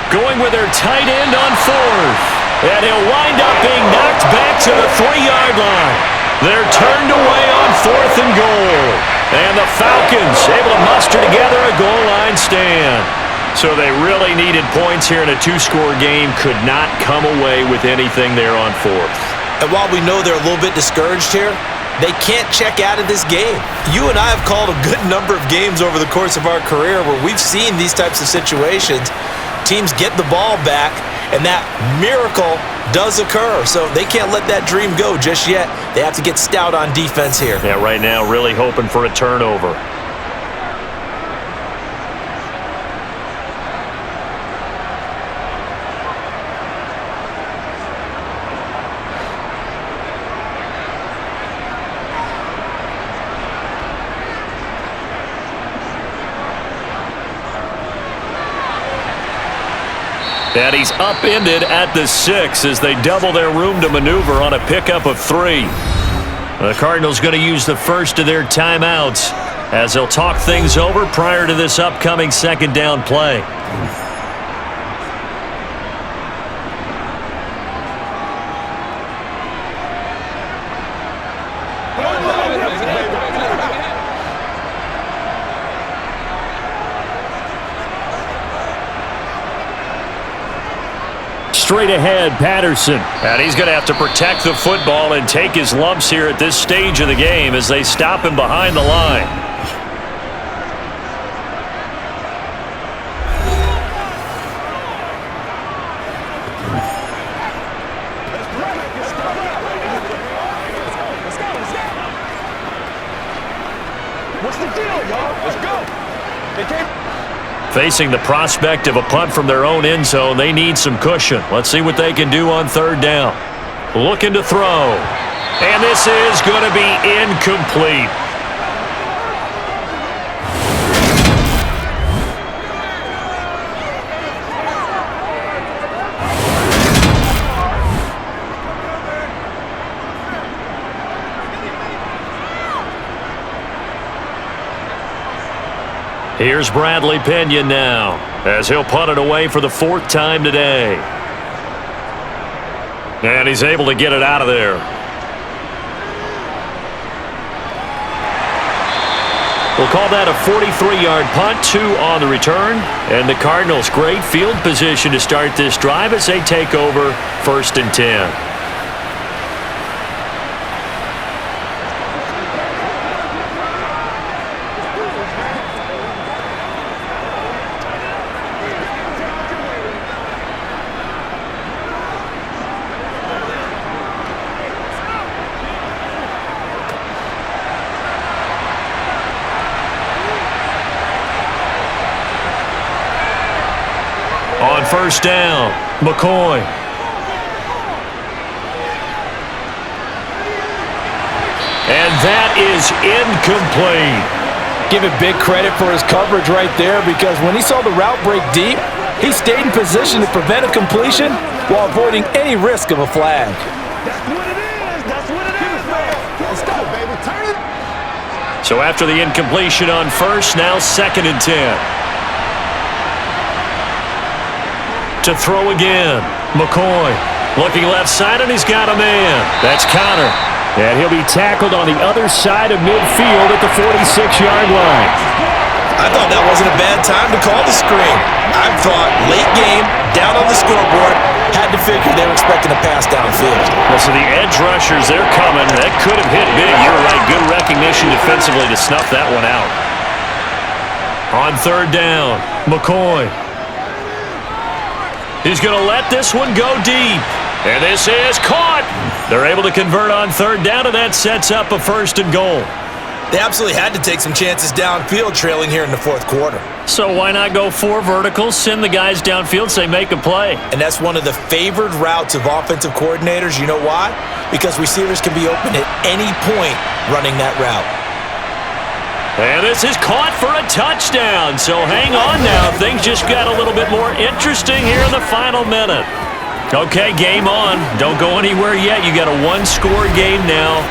Speaker 2: Going with their tight end on 4th. And he'll wind up being knocked back to the 3-yard line. They're turned away on 4th and goal. And the Falcons able to muster together a goal line stand. So they really needed points here in a 2-score game. Could not come away with anything there on 4th.
Speaker 3: And while we know they're a little bit discouraged here, they can't check out of this game. You and I have called a good number of games over the course of our career where we've seen these types of situations. Teams get the ball back, and that miracle does occur. So they can't let that dream go just yet. They have to get stout on defense here.
Speaker 2: Yeah, right now really hoping for a turnover. And he's upended at the 6 as they double their room to maneuver on a pickup of 3. The Cardinals going to use the first of their timeouts as they'll talk things over prior to this upcoming 2nd down play. Straight ahead, Patterson. And he's going to have to protect the football and take his lumps here at this stage of the game as they stop him behind the line.
Speaker 5: What's the deal, y'all? Let's go. They came.
Speaker 2: Facing the prospect of a punt from their own end zone, they need some cushion. Let's see what they can do on 3rd down. Looking to throw. And this is going to be incomplete. Here's Bradley Pena now, as he'll punt it away for the 4th time today. And he's able to get it out of there. We'll call that a 43-yard punt, 2 on the return. And the Cardinals, great field position to start this drive as they take over 1st and 10. On 1st down, McCoy. And that is incomplete.
Speaker 3: Give it big credit for his coverage right there, because when he saw the route break deep, he stayed in position to prevent a completion while avoiding any risk of a flag.
Speaker 5: That's what it is. That's what it is, man. Let's go, baby. Turn it.
Speaker 2: So after the incompletion on 1st, now 2nd and 10. To throw again, McCoy Looking left side, and he's got a man. That's Connor. And he'll be tackled on the other side of midfield at the 46-yard line.
Speaker 3: I thought that wasn't a bad time to call the screen. I thought late game, down on the scoreboard, had to figure they were expecting a pass downfield.
Speaker 4: Well, so the edge rushers, they're coming. That could have hit big. You're right. Good recognition defensively to snuff that one out.
Speaker 2: On third down, McCoy. He's going to let this one go deep. And this is caught. They're able to convert on third down, and that sets up a 1st and goal.
Speaker 3: They absolutely had to take some chances downfield trailing here in the fourth quarter.
Speaker 2: So why not go 4 verticals, send the guys downfield, say make a play?
Speaker 3: And that's one of the favored routes of offensive coordinators. You know why? Because receivers can be open at any point running that route.
Speaker 2: And this is caught for a touchdown. So hang on now. Things just got a little bit more interesting here in the final minute. Okay, game on. Don't go anywhere yet. You got a 1-score game now.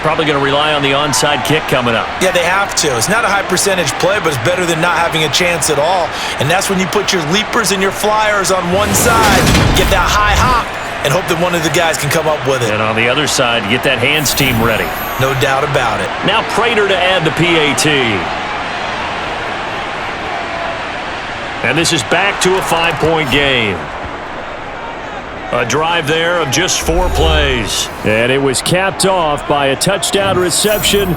Speaker 2: Probably going to rely on the onside kick coming up.
Speaker 3: Yeah, they have to. It's not a high percentage play, but it's better than not having a chance at all. And that's when you put your leapers and your flyers on one side, get that high hop, and hope that one of the guys can come up with it.
Speaker 2: And on the other side, get that hands team ready.
Speaker 3: No doubt about it.
Speaker 2: Now Prater to add the PAT. And this is back to a 5-point game. A drive there of just 4 plays. And it was capped off by a touchdown reception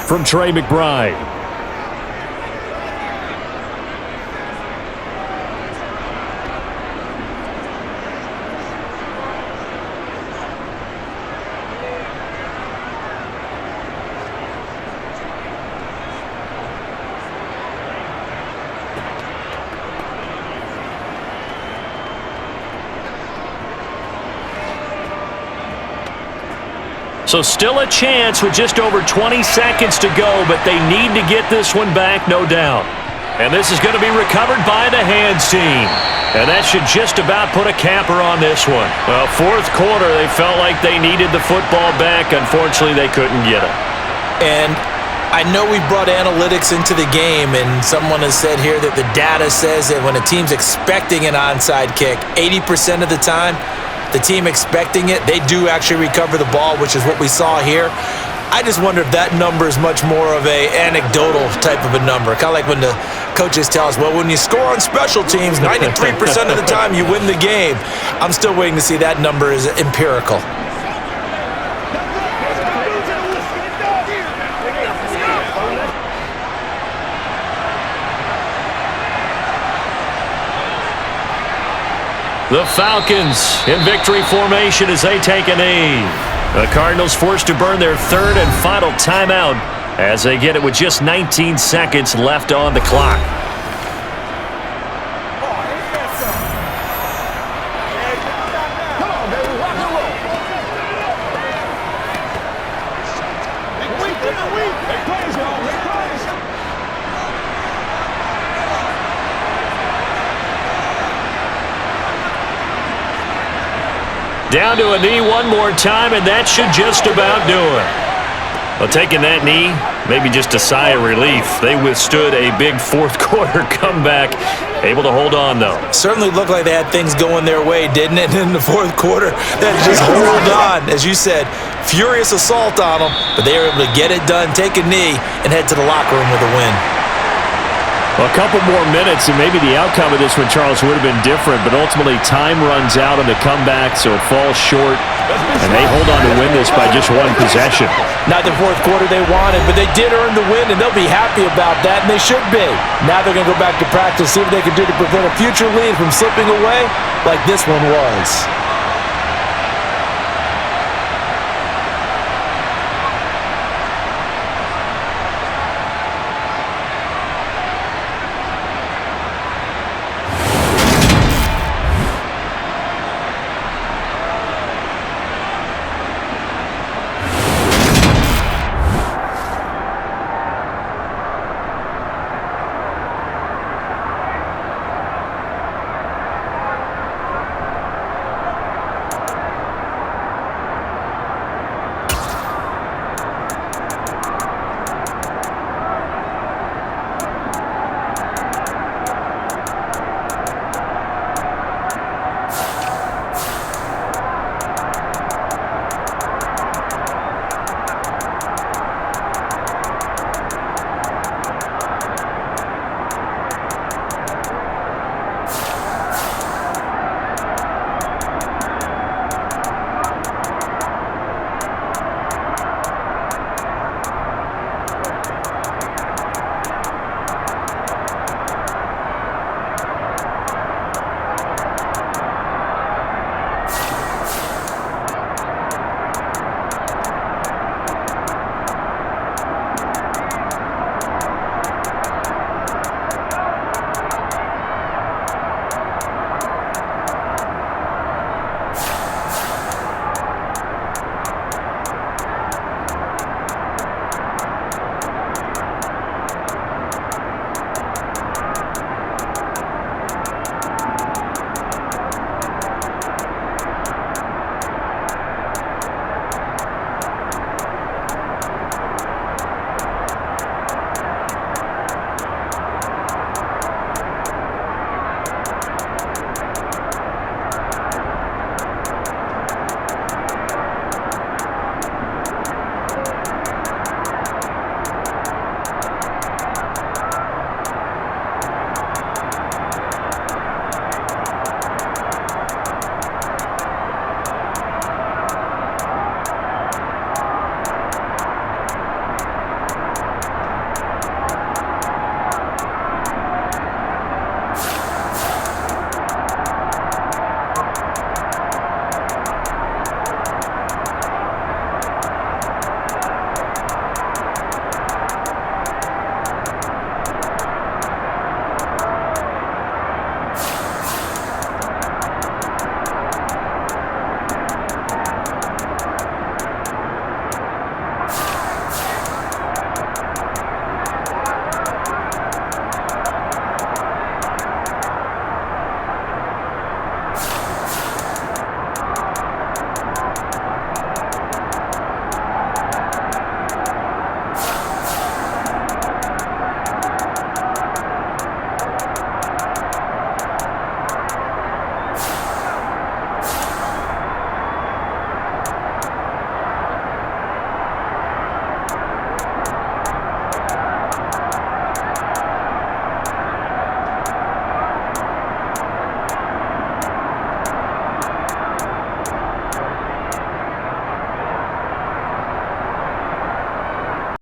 Speaker 2: from Trey McBride. So still a chance with just over 20 seconds to go, but they need to get this one back, no doubt. And this is going to be recovered by the hands team. And that should just about put a capper on this one. Well, fourth quarter, they felt like they needed the football back. Unfortunately, they couldn't get it.
Speaker 3: And I know we brought analytics into the game, and someone has said here that the data says that when a team's expecting an onside kick, 80% of the time, the team expecting it, they do actually recover the ball, which is what we saw here. I just wonder if that number is much more of a anecdotal type of a number. Kind of like when the coaches tell us, well, when you score on special teams, 93% of the time you win the game. I'm still waiting to see that number is empirical.
Speaker 2: The Falcons in victory formation as they take a knee. The Cardinals forced to burn their 3rd and final timeout as they get it with just 19 seconds left on the clock. Down to a knee one more time, and that should just about do it. Well, taking that knee, maybe just a sigh of relief. They withstood a big fourth quarter comeback, able to hold on, though.
Speaker 3: Certainly looked like they had things going their way, didn't it? In the fourth quarter, they just hold on. As you said, furious assault on them, but they were able to get it done, take a knee, and head to the locker room with a win.
Speaker 2: Well, a couple more minutes, and maybe the outcome of this one, Charles, would have been different, but ultimately time runs out on the comeback, so it falls short, and they hold on to win this by just 1 possession.
Speaker 3: Not the fourth quarter they wanted, but they did earn the win, and they'll be happy about that, and they should be. Now they're going to go back to practice, see what they can do to prevent a future lead from slipping away like this one was.